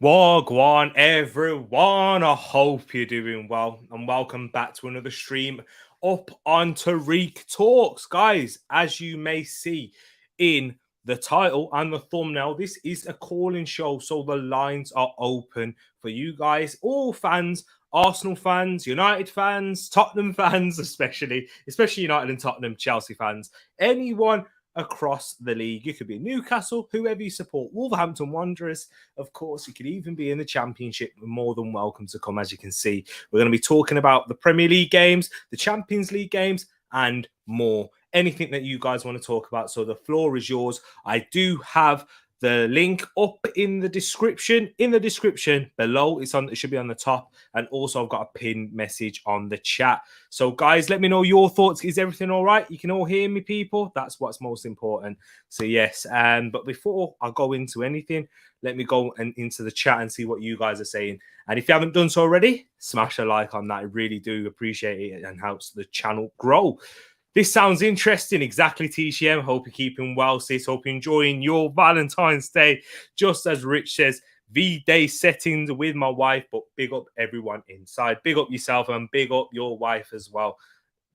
Wagwan, everyone. I hope you're doing well, and welcome back to another stream up on Tereak Talks, guys. As you may see in the title and the thumbnail, this is a calling show, so the lines are open for you guys, all fans. Arsenal fans, United fans, Tottenham fans, especially United and Tottenham, Chelsea fans, anyone across the league. You could be Newcastle, whoever you support, Wolverhampton Wanderers. Of course, you could even be in the Championship. You're more than welcome to come. As you can see, we're going to be talking about the Premier League games, the Champions League games, and more. Anything that you guys want to talk about. So the floor is yours. I do have the link up in the description. In the description below, it should be on the top, and also I've got a pinned message on the chat. So guys, let me know your thoughts. Is everything all right? You can all hear me, people. That's what's most important. So yes, but before I go into anything, let me go into the chat and see what you guys are saying. And if you haven't done so already, smash a like on that. I really do appreciate it and helps the channel grow. This sounds interesting. Exactly, TCM. Hope you're keeping well, sis. Hope you're enjoying your Valentine's Day. Just as Rich says, V-Day settings with my wife, but big up everyone inside. Big up yourself and big up your wife as well.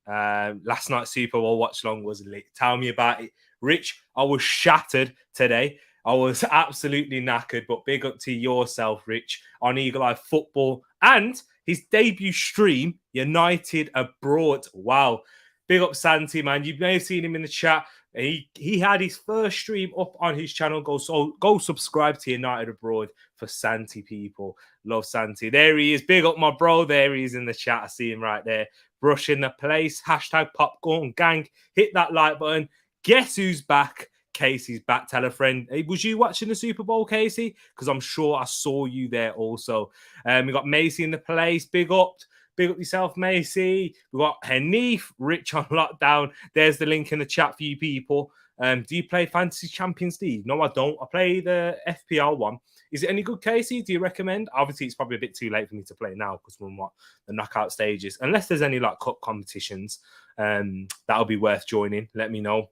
Last night's Super Bowl watch long was lit. Tell me about it. Rich, I was shattered today. I was absolutely knackered, but big up to yourself, Rich, on Eagle Eye Football and his debut stream, United Abroad. Wow. Big up Santi, man. You may have seen him in the chat. He had his first stream up on his channel. Go subscribe to United Abroad for Santi, people. Love Santi. There he is. Big up my bro. There he is in the chat. I see him right there. Brushing the place. Hashtag popcorn gang. Hit that like button. Guess who's back? Casey's back. Tell a friend. Hey, was you watching the Super Bowl, Casey? Because I'm sure I saw you there also. We got Macy in the place. Big up. Big up yourself, Macy. We've got Hanif, Rich on lockdown. There's the link in the chat for you people. Do you play Fantasy Champions League? No, I don't. I play the FPL one. Is it any good, Casey? Do you recommend? Obviously, it's probably a bit too late for me to play now because we're in the knockout stages. Unless there's any like cup competitions, that'll be worth joining. Let me know.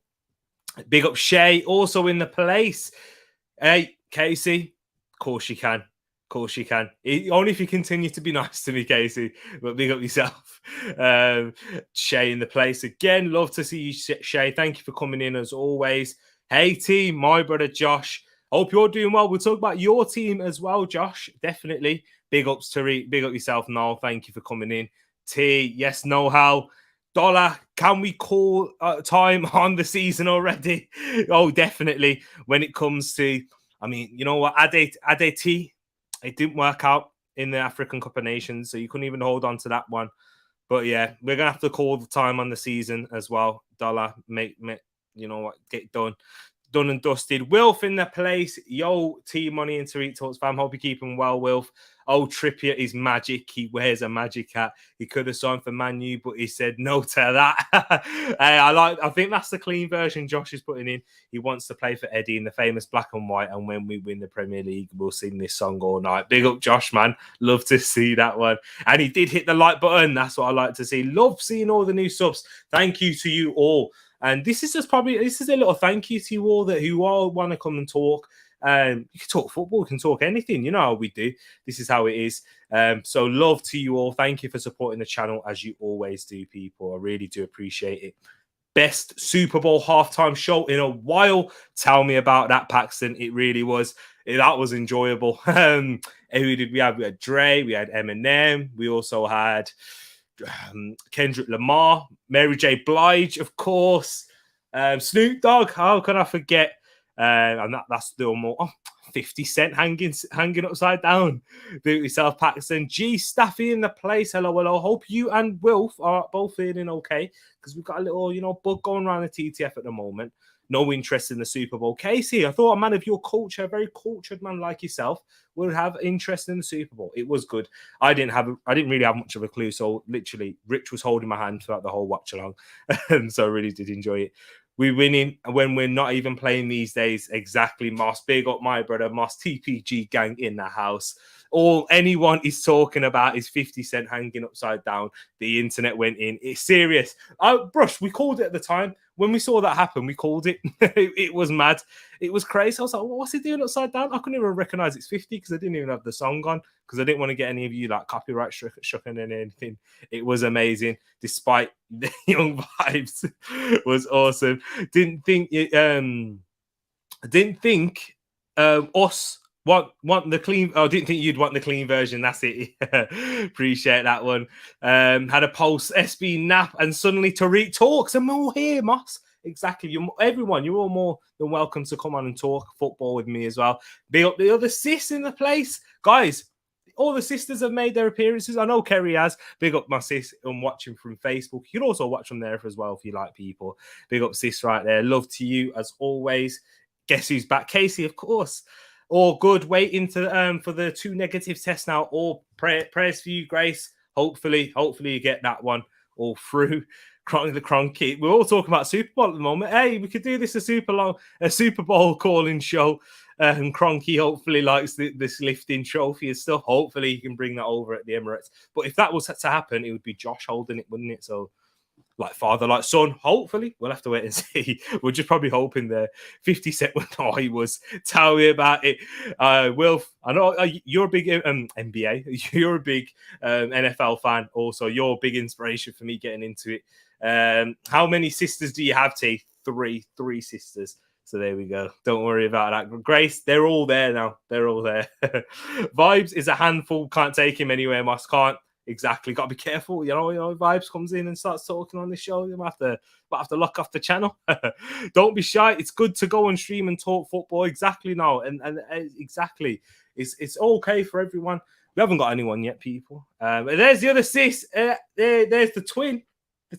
Big up Shay, also in the place. Hey, Casey. Of course you can. Course you can. Only if you continue to be nice to me, Casey. But big up yourself. Shay in the place again. Love to see you, Shay. Thank you for coming in as always. Hey, team. My brother Josh. Hope you're doing well. We'll talk about your team as well, Josh. Definitely. Big ups, Tariq. Big up yourself, Noel. Thank you for coming in. T. Yes, know how. Dollar, can we call time on the season already? Oh, definitely. When it comes to, I mean, you know what? Ade T. It didn't work out in the African Cup of Nations, so you couldn't even hold on to that one. But yeah, we're gonna have to call the time on the season as well. Dollar, make you know what, get done and dusted. Wilf in the place. Yo, T-Money and Tereak Talks Fam. Hope you're keeping well, Wilf. Oh, Trippier is magic. He wears a magic hat. He could have signed for Man U, but he said no to that. I think that's the clean version Josh is putting in. He wants to play for Eddie in the famous black and white, and when we win the Premier League, we'll sing this song all night. Big up, Josh, man. Love to see that one. And he did hit the like button. That's what I like to see. Love seeing all the new subs. Thank you to you all. And this is a little thank you to you all who all want to come and talk. You can talk football, you can talk anything. You know how we do. This is how it is. So love to you all. Thank you for supporting the channel as you always do, people. I really do appreciate it. Best Super Bowl halftime show in a while. Tell me about that, Paxton. It really was. That was enjoyable. Who did we have? We had Dre, we had Eminem, we also had Kendrick Lamar, Mary J. Blige, of course, Snoop Dogg. How can I forget? And that's still more. 50 Cent hanging upside down. Do it yourself, Paxton. G Staffy in the place. Hello. Hope you and Wilf are both feeling okay because we've got a little, bug going around the TTF at the moment. No interest in the Super Bowl. Casey, I thought a man of your culture, a very cultured man like yourself, would have interest in the Super Bowl. It was good. I didn't really have much of a clue. So literally, Rich was holding my hand throughout the whole watch along, so I really did enjoy it. We're winning when we're not even playing these days. Exactly, Moss. Big up my brother, Moss. TPG gang in the house. All anyone is talking about is 50 Cent hanging upside down. The internet went in. It's serious. Brush, we called it at the time. when we saw that happen, we called it. It was mad. It was crazy. I was like, what's he doing upside down? I couldn't even recognize it's 50 because I didn't even have the song on because I didn't want to get any of you like copyright shucking and anything. It was amazing, despite the young vibes. Was awesome. Didn't think us want the clean. Oh, didn't think you'd want the clean version. That's it. Appreciate that one. Had a pulse SB nap, and suddenly Tereak talks, and we're all here, Moss. Exactly. Everyone, you're all more than welcome to come on and talk football with me as well. Big up the other sis in the place, guys. All the sisters have made their appearances. I know Kerry has. Big up my sis. I'm watching from Facebook. You can also watch from there as well if you like people. Big up sis right there. Love to you as always. Guess who's back? Casey, of course. All good. Waiting to for the 2 negative tests now. All prayers for you, Grace. Hopefully you get that one all through. The Cronky. We're all talking about Super Bowl at the moment. Hey, we could do this a Super Bowl calling show. Cronky hopefully likes this lifting trophy and stuff. Hopefully he can bring that over at the Emirates. But if that was to happen, it would be Josh holding it, wouldn't it? So like father, like son. Hopefully, we'll have to wait and see. We're just probably hoping there. 50 Cent would know he was. Tell me about it. Wilf, I know you're a big NBA. You're a big NFL fan. Also, you're a big inspiration for me getting into it. How many sisters do you have, T? Three sisters. So there we go. Don't worry about that. Grace, they're all there now. They're all there. Vibes is a handful. Can't take him anywhere. Moss can't. Exactly. Got to be careful. You know, Vibes comes in and starts talking on this show. You might have to lock off the channel. Don't be shy. It's good to go and stream and talk football. Exactly now. And exactly. It's okay for everyone. We haven't got anyone yet, people. There's the other sis. There's the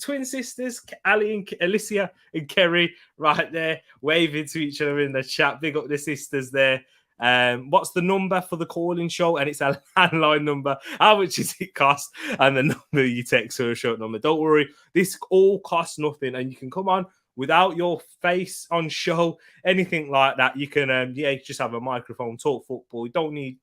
twin sisters, Ali and Alicia and Kerry, right there, waving to each other in the chat. Big up the sisters there. What's the number for the calling show? And it's a landline number. How much does it cost? And the number you text or a short number. Don't worry, this all costs nothing, and you can come on without your face on show, anything like that. You can just have a microphone, talk football. You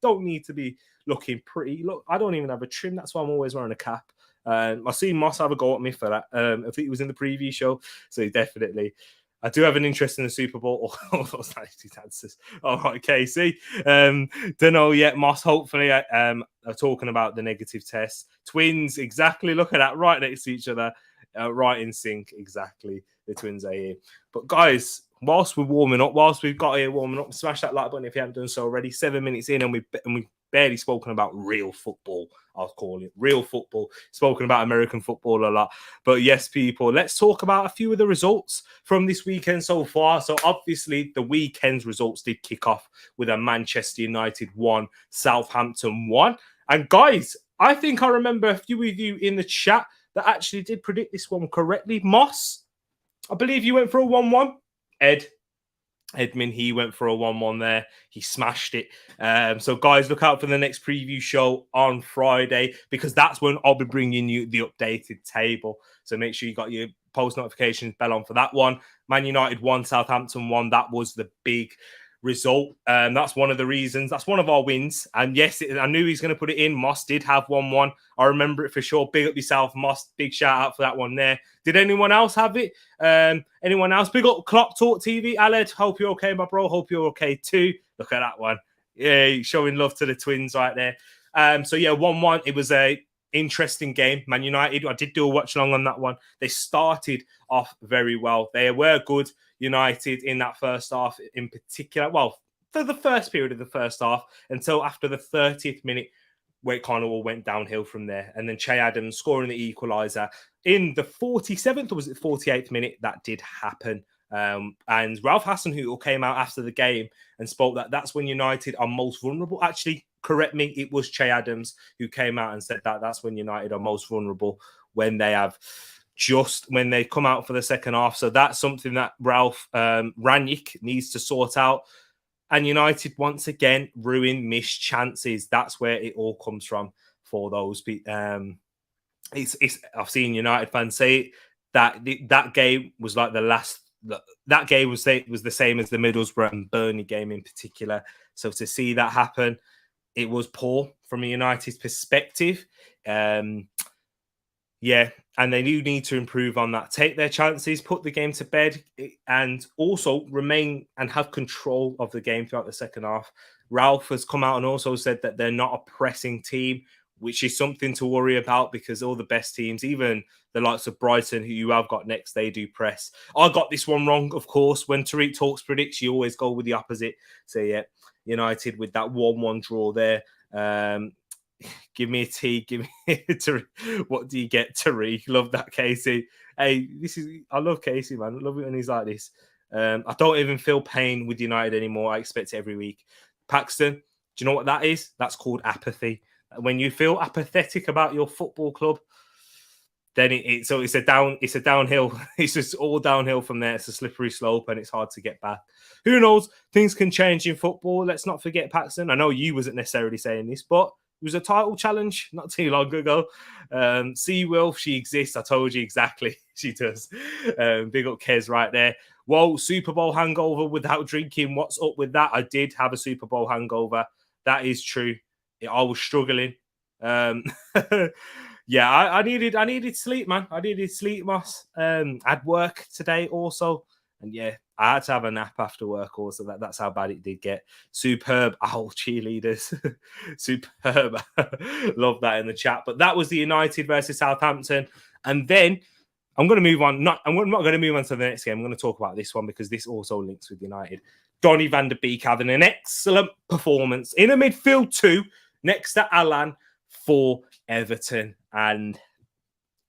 don't need to be looking pretty. Look, I don't even have a trim. That's why I'm always wearing a cap. I seen Moss have a go at me for that. I think it was in the preview show, so definitely. I do have an interest in the Super Bowl. All those nasty answers. All right, Casey. Don't know yet, Moss. Hopefully, are talking about the negative tests. Twins, exactly. Look at that, right next to each other, right in sync. Exactly, the twins are here. But guys, whilst we're warming up, whilst we've got here warming up, smash that like button if you haven't done so already. 7 minutes in, and we barely spoken about real football. I'll call it real football. Spoken about American football a lot. But yes, people, let's talk about a few of the results from this weekend so far. So obviously the weekend's results did kick off with a Manchester United 1, Southampton 1. And guys, I think I remember a few of you in the chat that actually did predict this one correctly. Moss, I believe you went for a 1-1. Edmund, he went for a 1-1 there. He smashed it. So, guys, look out for the next preview show on Friday because that's when I'll be bringing you the updated table. So make sure you got your post notifications bell on for that one. Man United 1, Southampton 1. That was the big result. That's one of the reasons. That's one of our wins. And yes, I knew he's going to put it in. Moss did have 1-1. I remember it for sure. Big up yourself, Moss. Big shout out for that one there. Did anyone else have it? Anyone else? Big up Clock Talk TV. Aled, hope you're okay, my bro. Hope you're okay too. Look at that one. Yeah, showing love to the twins right there. So yeah, 1-1. It was a interesting game. Man United, I did do a watch along on that one. They started off very well. They were good, United, in that first half in particular. Well, for the first period of the first half until after the 30th minute, where it kind of all went downhill from there. And then Che Adams scoring the equaliser in the 47th, or was it 48th minute? That did happen. And Ralph Hasenhüttl came out after the game and spoke that that's when United are most vulnerable. Actually, correct me, it was Che Adams who came out and said that that's when United are most vulnerable, when they come out for the second half. So that's something that Ralph Rangnick needs to sort out. And United, once again, missed chances. That's where it all comes from for those. I've seen United fans say that game was like the last. That game was the same as the Middlesbrough and Burnley game in particular. So to see that happen, it was poor from a United's perspective. Yeah, and they do need to improve on that. Take their chances, put the game to bed, and also remain and have control of the game throughout the second half. Ralph has come out and also said that they're not a pressing team, which is something to worry about because all the best teams, even the likes of Brighton, who you have got next, they do press. I got this one wrong, of course. When Tereak Talks predicts, you always go with the opposite. So, yeah, United with that 1-1 draw there. Give me a T. Give me what do you get, Tariq? Love that, Casey. Hey, I love Casey, man. I love it when he's like this. I don't even feel pain with United anymore. I expect it every week. Paxton, do you know what that is? That's called apathy. When you feel apathetic about your football club, then it's a downhill. It's just all downhill from there. It's a slippery slope, and it's hard to get back. Who knows? Things can change in football. Let's not forget, Paxton. I know you wasn't necessarily saying this, but it was a title challenge not too long ago. See, Wilf, she exists. I told you exactly. She does. Big up Kez right there. Whoa, Super Bowl hangover without drinking. What's up with that? I did have a Super Bowl hangover. That is true. I was struggling. Yeah, I needed sleep, man. I needed sleep, Moss. I had work today also. And yeah, I had to have a nap after work also. That's how bad it did get. Superb. Owl cheerleaders. Superb. Love that in the chat. But that was the United versus Southampton. And then I'm going to move on. I'm not going to move on to the next game. I'm going to talk about this one because this also links with United. Donny van der Beek having an excellent performance in a midfield two next to Alan for Everton. And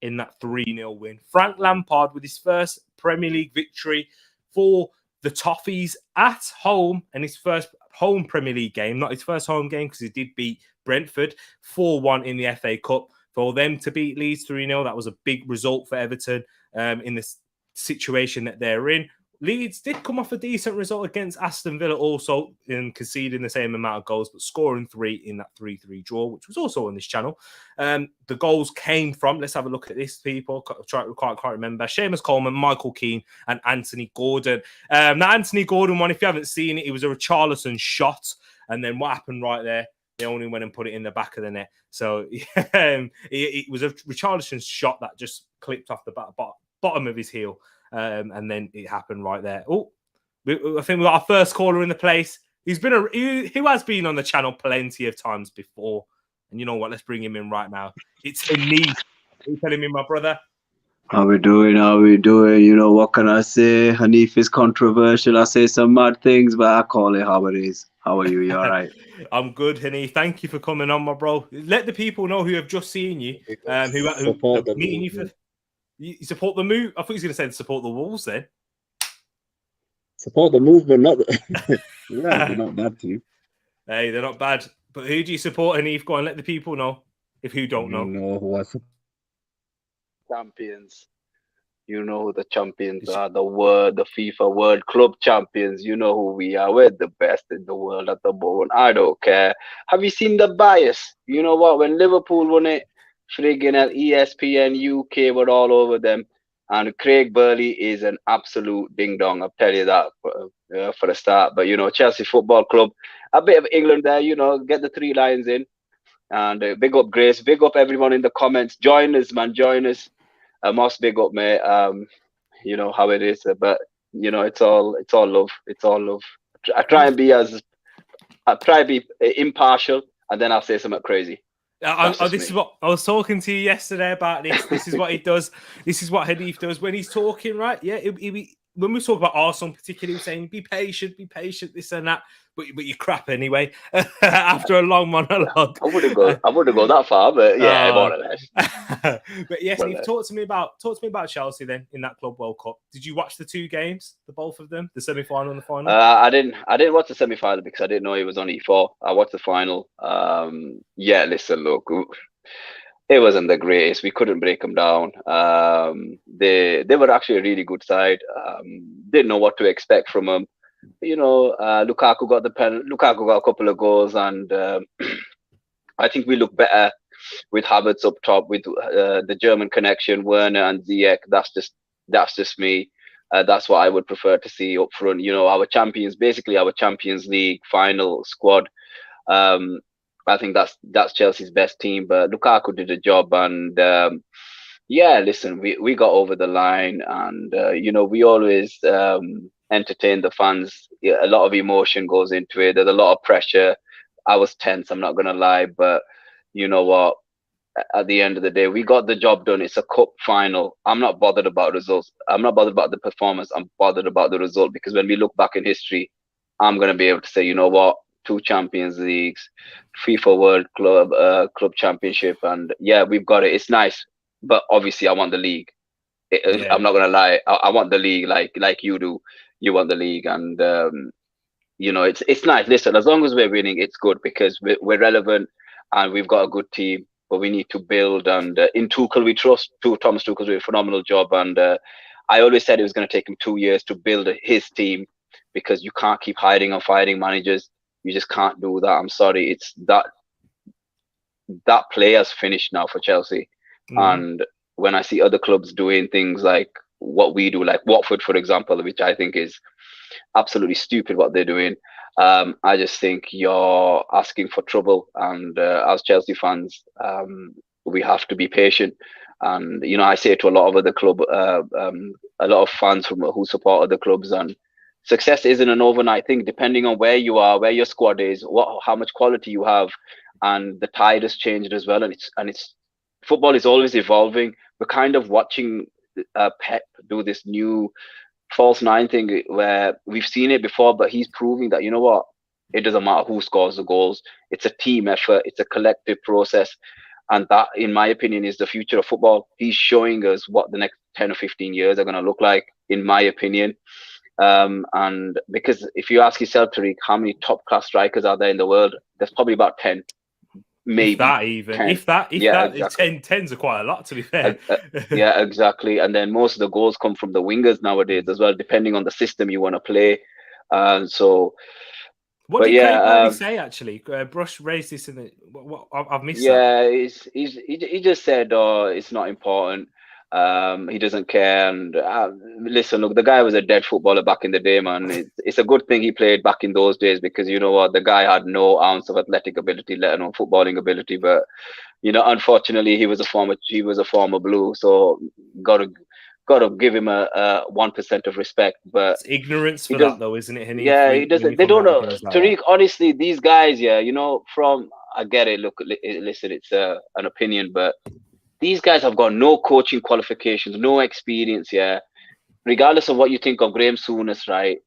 in that 3-0 win, Frank Lampard with his first Premier League victory for the Toffees at home, and his first home Premier League game, not his first home game because he did beat Brentford 4-1 in the FA Cup. For them to beat Leeds 3-0, that was a big result for Everton in this situation that they're in. Leeds did come off a decent result against Aston Villa also in conceding the same amount of goals, but scoring 3 in that 3-3 draw, which was also on this channel. The goals came from, let's have a look at this, people. Can't remember. Seamus Coleman, Michael Keane, and Anthony Gordon. That Anthony Gordon one, if you haven't seen it, it was a Richarlison shot. And then what happened right there? They only went and put it in the back of the net. So it was a Richarlison shot that just clipped off the bottom of his heel. And then it happened right there. Oh, I think we got our first caller in the place. Who has been on the channel plenty of times before. And you know what? Let's bring him in right now. It's Hanif. Are you telling me, my brother? How we doing? You know, what can I say? Hanif is controversial. I say some mad things, but I call it how it is. How are you? You all right? I'm good, Hanif. Thank you for coming on, my bro. Let the people know who have just seen you, who are meeting you for... You support the move? I thought he was going to say support the Wolves then. Support the movement, not the... Yeah, they're not bad team. Hey, they're not bad. But who do you support, Hanif? Go on, let the people know if who don't know. You know who I support. Champions. You know who the champions are. The FIFA World Club champions. You know who we are. We're the best in the world at the moment. I don't care. Have you seen the bias? You know what? When Liverpool won it, friggin' at ESPN UK were all over them. And Craig Burley is an absolute ding-dong. I'll tell you that for a start. But, you know, Chelsea Football Club, a bit of England there, you know, get the 3 Lions in. And big up Grace, big up everyone in the comments. Join us, man, join us. Moss, big up, mate. You know how it is. But, you know, it's all love. It's all love. I try and be impartial, and then I'll say something crazy. This is what I was talking to you yesterday about. This is what he does. This is what Hanif does when he's talking, right? Yeah, when we talk about Arsenal, particularly, saying be patient, this and that. But you crap anyway. After a long monologue, I wouldn't go that far, but yeah, more or less. But yes, Hanif, talk to me about Chelsea then in that Club World Cup. Did you watch the 2 games, the both of them, the semi-final and the final? I didn't watch the semi-final because I didn't know it was on E4. I watched the final. Yeah, listen, look, it wasn't the greatest. We couldn't break them down. They were actually a really good side. Didn't know what to expect from them. You know, Lukaku got the pen. Lukaku got a couple of goals, and I think we look better with Havertz up top, with the German connection, Werner and Ziyech. That's just me. That's what I would prefer to see up front. You know, our Champions League final squad. I think that's Chelsea's best team, but Lukaku did a job, and Yeah, listen, we got over the line, and we always entertain the fans. Yeah, a lot of emotion goes into it. There's a lot of pressure. I was tense, I'm not gonna lie, but you know what? At the end of the day, we got the job done. It's a cup final. I'm not bothered about results. I'm not bothered about the performance. I'm bothered about the result, because when we look back in history, I'm gonna be able to say, you know what? Two Champions Leagues, FIFA World Club Championship, and yeah, we've got it. It's nice, but obviously, I want the league. Yeah, I'm not gonna lie. I want the league like you do. You want the league, and it's nice. Listen, as long as we're winning, it's good, because we're relevant and we've got a good team. But we need to build, and in Tuchel we trust. Thomas Tuchel's doing a phenomenal job, and I always said it was going to take him 2 years to build his team, because you can't keep hiding and fighting managers. You just can't do that. I'm sorry. It's that player's finished now for Chelsea. mm-hmm. And when I see other clubs doing things like what we do, like Watford, for example, which I think is absolutely stupid what they're doing, I just think you're asking for trouble. And as Chelsea fans, we have to be patient. And I say to a lot of other a lot of fans who support other clubs, and success isn't an overnight thing. Depending on where you are, where your squad is, how much quality you have, and the tide has changed as well. And it's football is always evolving. We're kind of watching Pep do this new false nine thing, where we've seen it before, but he's proving that, you know what, it doesn't matter who scores the goals. It's a team effort. It's a collective process. And that, in my opinion, is the future of football. He's showing us what the next 10 or 15 years are going to look like, in my opinion. And because if you ask yourself, Tariq, how many top class strikers are there in the world? There's probably about 10, If maybe that even, 10. if that, Yeah, exactly. tens are quite a lot, to be Uh, fair. uh, yeah, exactly. And then most of the goals come from the wingers nowadays as well, depending on the system you want to play. So, What but did Craig yeah, Burnley say actually? Brush raised this in the. I've missed that. yeah, he just said, "Oh, it's not important. He doesn't care." And listen, look, the guy was a dead footballer back in the day, man. It's a good thing he played back in those days, because you know what, the guy had no ounce of athletic ability, let alone footballing ability. But unfortunately, he was a former Blue, so gotta gotta give him a 1% of respect. But It's ignorance he for does, that, though, isn't it, Henny? yeah, he When you doesn't. They come don't out with know, things like that. Tariq. Honestly, these guys, yeah, from I get it. Look, listen, it's an opinion, but these guys have got no coaching qualifications, no experience. Yeah, regardless of what you think of Graham Souness, right?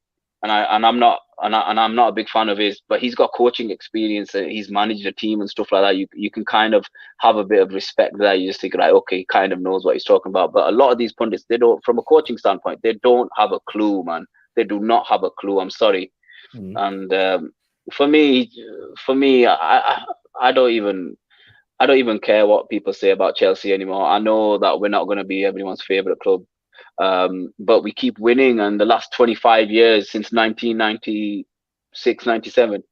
And I'm not a big fan of his, but he's got coaching experience. He's managed a team and stuff like that. You can kind of have a bit of respect there. You just think, right, okay, he kind of knows what he's talking about. But a lot of these pundits, they don't, from a coaching standpoint, they don't have a clue, man. They do not have a clue. I'm sorry. Mm. And for me, I don't even care what people say about Chelsea anymore. I know that we're not going to be everyone's favorite club, but we keep winning. And the last 25 years, since 1996, 97,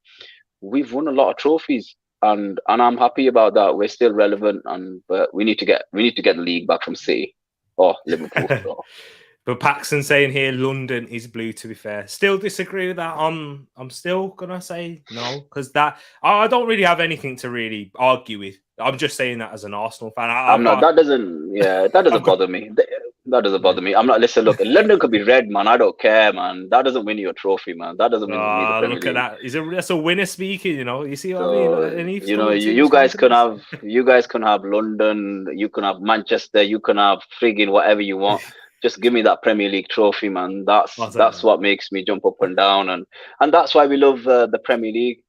we've won a lot of trophies, and I'm happy about that. We're still relevant, but we need to get the league back from City or Liverpool. So. But Paxton saying here London is blue, to be fair. Still disagree with that. I'm still gonna say no, because that I don't really have anything to really argue with. I'm just saying that as an Arsenal fan. I'm I've not. got That I've doesn't got bother me. That doesn't bother me. I'm not. Listen, look, London could be red, man. I don't care, man. That doesn't win you a trophy, man. That doesn't win me the Premier look at League. that. That's a winner speaking, You see what I mean? So And he's come up to you his guys can confidence. have London, you can have Manchester, you can have frigging whatever you want. Just give me that Premier League trophy, man. That's I'll take that's that. what makes me jump up and down, and that's why we love the Premier League.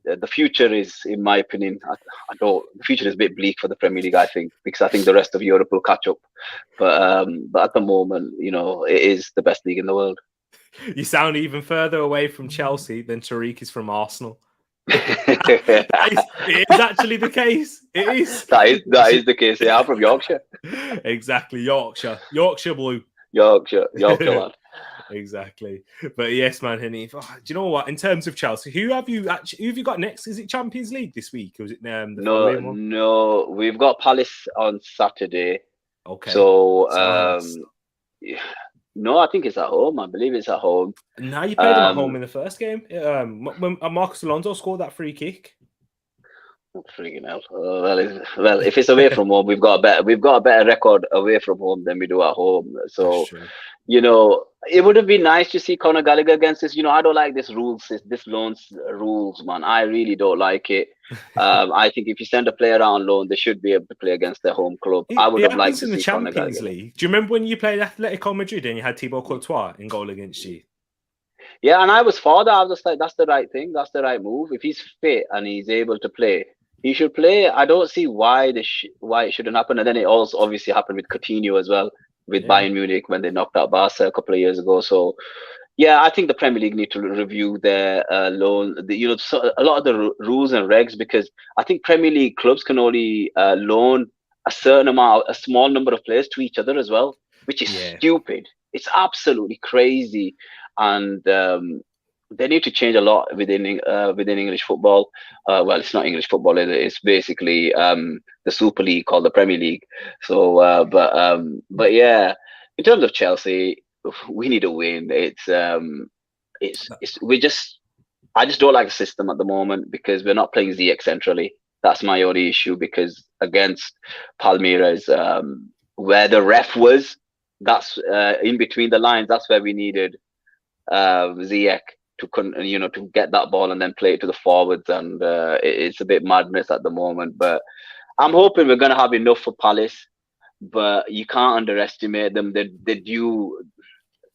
The future is, in my opinion, I don't. The future is a bit bleak for the Premier League, I think, because I think the rest of Europe will catch up. But at the moment, it is the best league in the world. You sound even further away from Chelsea than Tariq is from Arsenal. It is actually the case. It is. That is the case. Yeah, I'm from Yorkshire. Exactly. Yorkshire blue. Yorkshire lad. Exactly. But yes, man, Henny. Do you know what? In terms of Chelsea, who have you got next? Is it Champions League this week, or is it the No, following one? no, we've got Palace on Saturday. Okay. So, Nice. no, I think it's at home. I believe it's at home. Now you played them at home in the first game. When Marcus Alonso scored that free kick. Freaking hell. Well, if it's away from home, we've got a better record away from home than we do at home. That's So, true. it would have been nice to see Conor Gallagher against this. I don't like this rules, man. I really don't like it. I think if you send a player out on loan, they should be able to play against their home club. I would It have liked happens to in the see Conor Champions Gallagher. League. Do you remember when you played Atletico Madrid and you had Thibaut Courtois in goal against you? Yeah, and I was for that. I was just like, that's the right thing. That's the right move. If he's fit and he's able to play, he should play. I don't see why it shouldn't happen. And then it also obviously happened with Coutinho as well, with Yeah. Bayern Munich when they knocked out Barca a couple of years ago. So yeah, I think the Premier League need to review their loan. A lot of the rules and regs, because I think Premier League clubs can only loan a small number of players to each other as well, which is Yeah. stupid. It's absolutely crazy, and they need to change a lot within English football. Well, it's not English football; it's basically the Super League called the Premier League. So, but yeah, in terms of Chelsea, we need a win. I just don't like the system at the moment because we're not playing ZX centrally. That's my only issue, because against Palmeiras, where the ref was, that's in between the lines. That's where we needed Ziyech to get that ball and then play it to the forwards, and it's a bit madness at the moment. But I'm hoping we're gonna have enough for Palace. But you can't underestimate them. They do.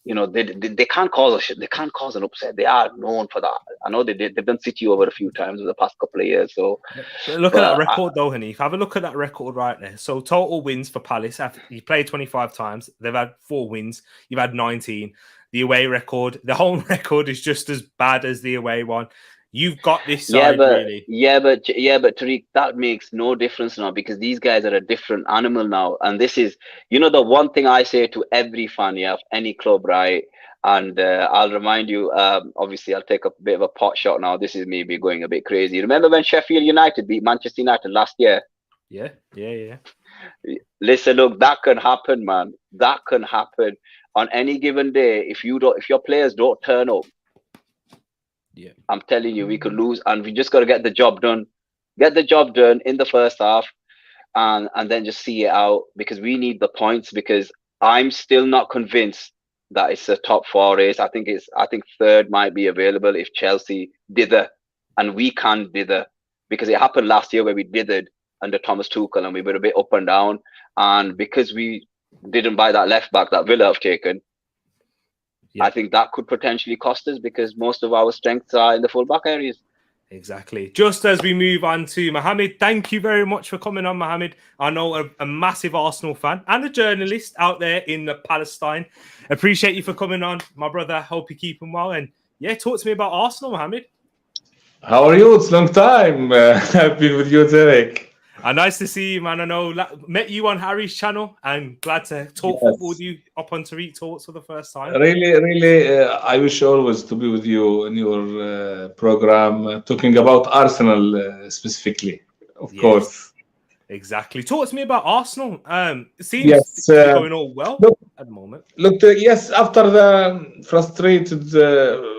They can't cause they can't cause an upset. They are known for that. I know they've done City over a few times in the past couple of years. So, But look at that but record, though, Hanif. Have a look at that record right there. So total wins for Palace. You played 25 times. They've had 4 wins. You've had 19. The away record, the home record is just as bad as the away one. You've got this side, really. but Tariq, that makes no difference now, because these guys are a different animal now. And this is, the one thing I say to every fan, of any club, right? And I'll remind you, obviously, I'll take a bit of a pot shot now. This is maybe going a bit crazy. Remember when Sheffield United beat Manchester United last year? Yeah. Listen, look, that can happen, man. That can happen on any given day. If your players don't turn up, yeah, I'm telling you, we could lose, and we just got to get the job done. Get the job done in the first half, and then just see it out, because we need the points. Because I'm still not convinced that it's a top 4 race. I think third might be available if Chelsea dither, and we can dither, because it happened last year where we dithered under Thomas Tuchel and we were a bit up and down, and because we didn't buy that left back that Villa have taken. Yeah. I think that could potentially cost us, because most of our strengths are in the full-back areas. Exactly. Just as we move on to Mohammed, thank you very much for coming on, Mohammed. I know a massive Arsenal fan and a journalist out there in Palestine. Appreciate you for coming on, my brother. Hope you're keeping well. And yeah, talk to me about Arsenal, Mohammed. How are you? It's a long time. I've been with you, Tereak. Nice to see you, man. I know met you on Harry's channel, and glad to talk football with you up on Tereak Talks for the first time. Really, I wish always to be with you in your program, talking about Arsenal specifically, of course. Exactly. Talk to me about Arsenal. It seems to be going all well at the moment. Look, yes, after the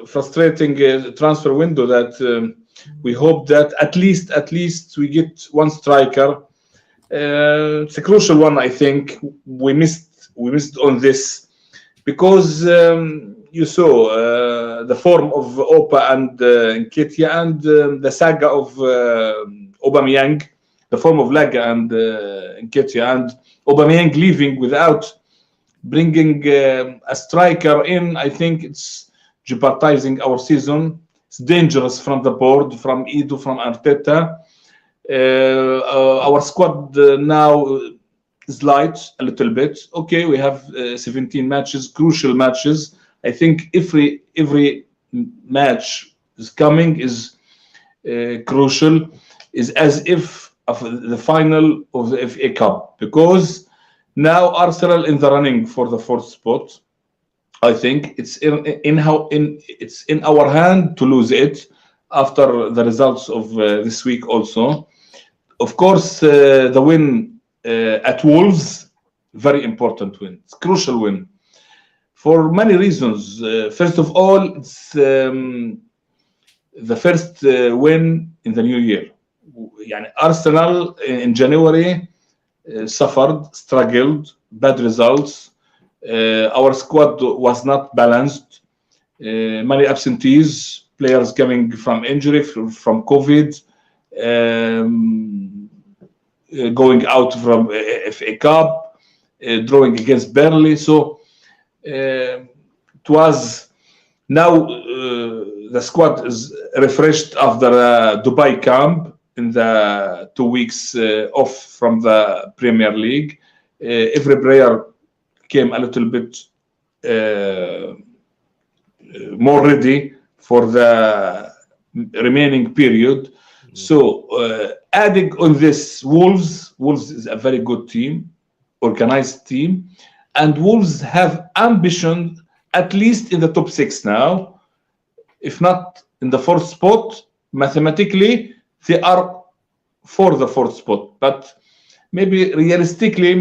frustrating transfer window that we hope that at least we get one striker. It's a crucial one, I think. We missed on this because you saw the form of Opa and Nketiah, and the saga of Aubameyang, the form of Laga and Nketiah, and Aubameyang leaving without bringing a striker in. I think it's jeopardizing our season. It's dangerous from the board, from Edu, from Arteta. Our squad now is light a little bit. Okay, we have 17 matches, crucial matches. I think every match is coming is crucial, is as if of the final of the FA Cup, because now Arsenal in the running for the 4th spot. I think it's in our hand to lose it after the results of this week also. Of course, the win at Wolves, very important win. It's a crucial win for many reasons. First of all, it's the first win in the new year. يعني Arsenal in January suffered, struggled, bad results. Our squad was not balanced. Many absentees, players coming from injury, from COVID, going out from FA Cup, drawing against Burnley. So it was now the squad is refreshed after Dubai camp in the 2 weeks off from the Premier League. Every player came a little bit more ready for the remaining period. So adding on this, Wolves is a very good team, organized team, and Wolves have ambition at least in the top 6 now, if not in the 4th spot. Mathematically, they are for the 4th spot, but maybe realistically,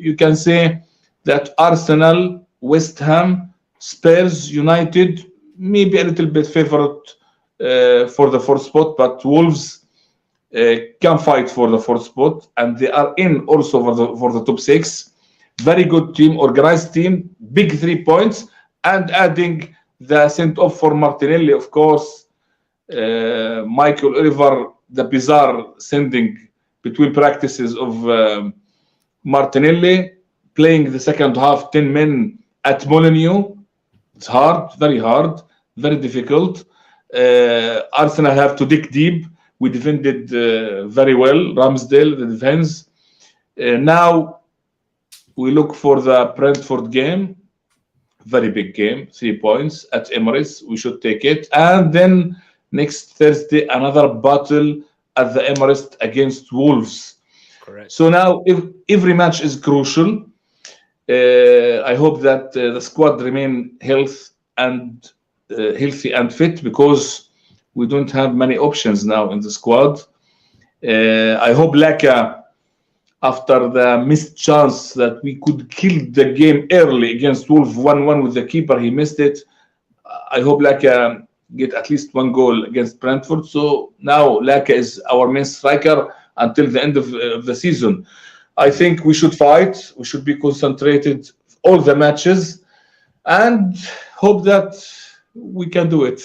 you can say that Arsenal, West Ham, Spurs, United, maybe a little bit favorite for the 4th spot, but Wolves can fight for the 4th spot, and they are in also for the top 6. Very good team, organized team, big 3 points, and adding the sent-off for Martinelli, of course. Michael Oliver, the bizarre sending between practices of Martinelli, playing the second half 10 men at Molineux. It's hard, very difficult. Arsenal have to dig deep. We defended very well. Ramsdale, the defense. Now we look for the Brentford game. Very big game, 3 points at Emirates. We should take it. And then next Thursday, another battle at the Emirates against Wolves. Correct. So now every match is crucial. I hope that the squad remain healthy and fit, because we don't have many options now in the squad. I hope Laka, after the missed chance that we could kill the game early against Wolves 1-1 with the keeper, he missed it. I hope Laka get at least 1 goal against Brentford. So now Laka is our main striker until the end of the season. I think we should fight. We should be concentrated all the matches and hope that we can do it.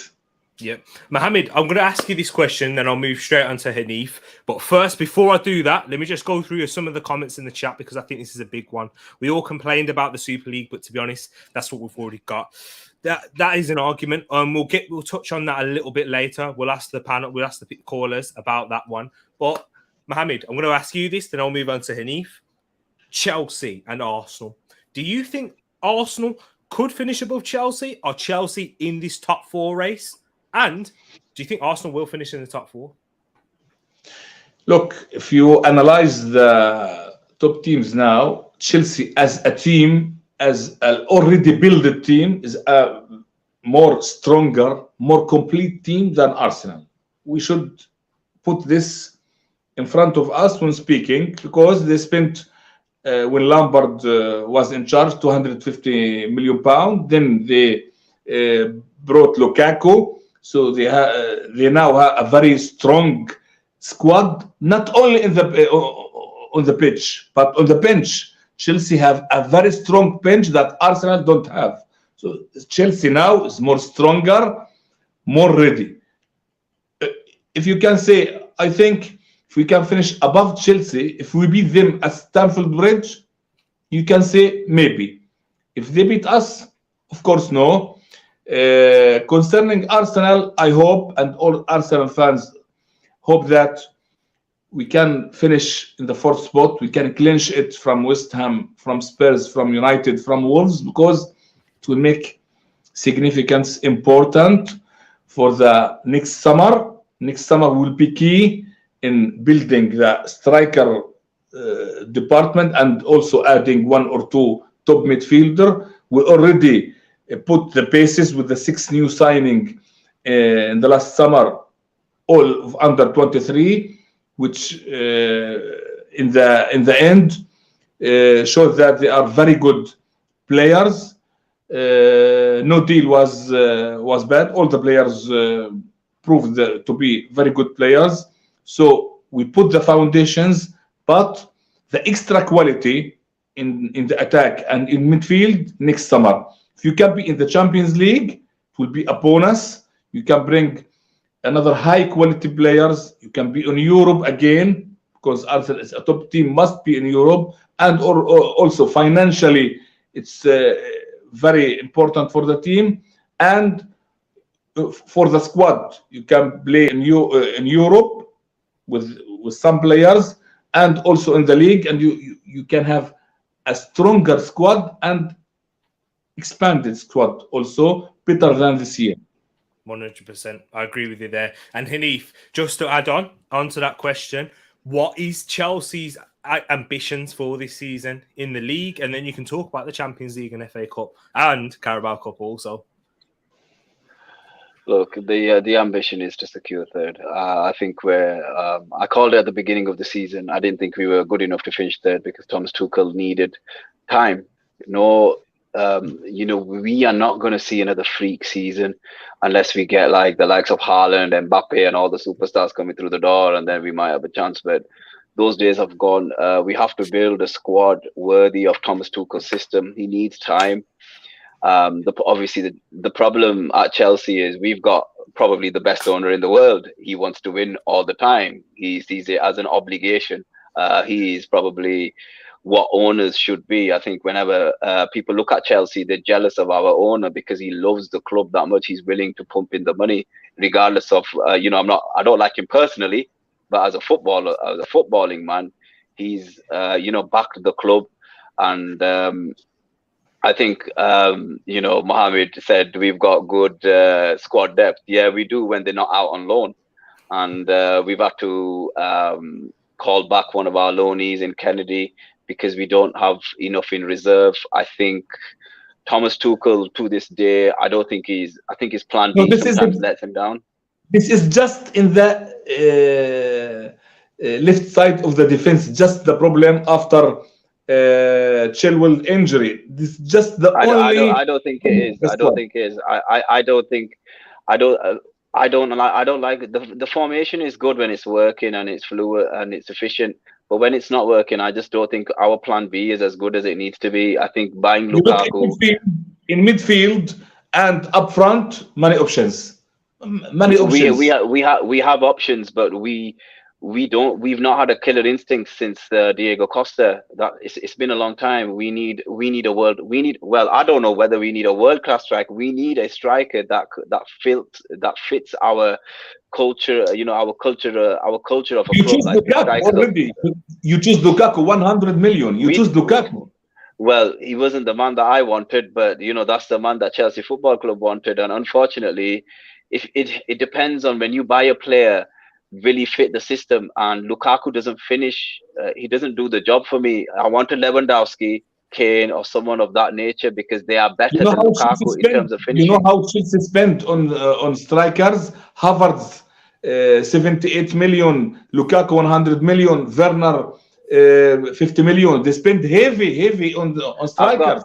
Yeah. Mohammed, I'm going to ask you this question, then I'll move straight on to Hanif. But first, before I do that, let me just go through some of the comments in the chat, because I think this is a big one. We all complained about the Super League, but to be honest, that's what we've already got. That is an argument. We'll touch on that a little bit later. We'll ask the panel, we'll ask the callers about that one. But Mohammed, I'm going to ask you this, then I'll move on to Hanif. Chelsea and Arsenal. Do you think Arsenal could finish above Chelsea? Are Chelsea in this top 4 race? And do you think Arsenal will finish in the top 4? Look, if you analyze the top teams now, Chelsea as a team, as an already built team, is a more stronger, more complete team than Arsenal. We should put this in front of us when speaking, because they spent, when Lampard was in charge, £250 million. Then they brought Lukaku. So they now have a very strong squad, not only in the on the pitch, but on the bench. Chelsea have a very strong bench that Arsenal don't have. So Chelsea now is more stronger, more ready. If you can say, I think if we can finish above Chelsea, if we beat them at Stamford Bridge, you can say maybe. If they beat us, of course, no. Concerning Arsenal, I hope, and all Arsenal fans hope, that we can finish in the 4th spot. We can clinch it from West Ham, from Spurs, from United, from Wolves, because it will make significance important for the next summer. Next summer will be key in building the striker department, and also adding 1 or 2 top midfielder. We already put the paces with the 6 new signing in the last summer, all under 23, which in the end shows that they are very good players. No deal was bad. All the players proved to be very good players. So we put the foundations, but the extra quality in the attack and in midfield next summer. If you can be in the Champions League, it will be a bonus. You can bring another high quality players. You can be in Europe again because Arsenal is a top team, must be in Europe, and or also financially, it's very important for the team and for the squad. You can play in Europe with some players and also in the league, and you can have a stronger squad and expanded squad also better than this year. 100%. I agree with you there. And Hanif, just to add on onto that question, what is Chelsea's ambitions for this season in the league? And then you can talk about the Champions League and FA Cup and Carabao Cup also. Look, the ambition is to secure third. I think I called it at the beginning of the season. I didn't think we were good enough to finish third because Thomas Tuchel needed time. We are not going to see another freak season unless we get like the likes of Haaland, Mbappe, and all the superstars coming through the door, and then we might have a chance. But those days have gone. We have to build a squad worthy of Thomas Tuchel's system. He needs time. Obviously, the problem at Chelsea is we've got probably the best owner in the world. He wants to win all the time. He sees it as an obligation. He is probably what owners should be. I think whenever people look at Chelsea, they're jealous of our owner because he loves the club that much. He's willing to pump in the money, regardless of I don't like him personally, but as a footballer, as a footballing man, he's backed the club. And I think Mohamed said we've got good squad depth. Yeah, we do when they're not out on loan, and we've had to call back one of our loanees in Kennedy because we don't have enough in reserve. I think Thomas Tuchel to this day, I think his plan B sometimes lets him down. This is just in the left side of the defense, just the problem after Chilwell injury. This is just the only. I don't think it is. I don't think it is. I don't like it. The formation is good when it's working and it's fluid and it's efficient. But when it's not working, I just don't think our plan B is as good as it needs to be. I think buying Lukaku in midfield and up front, many options. Many options. We have options, but we've not had a killer instinct since Diego Costa. That it's been a long time. I don't know whether we need a world class striker. We need a striker that fits our culture. Our culture of a club. Like Lukaku already. You choose Lukaku, 100 million. You choose Lukaku. Well, he wasn't the man that I wanted, but that's the man that Chelsea Football Club wanted. And unfortunately, if it depends on when you buy a player really fit the system, and Lukaku doesn't finish. He doesn't do the job for me. I wanted Lewandowski, Kane, or someone of that nature because they are better than Lukaku in terms of finishing. You know how Chelsea spent on strikers? Havertz 78 million, Lukaku 100 million, Werner 50 million. They spent heavy on strikers.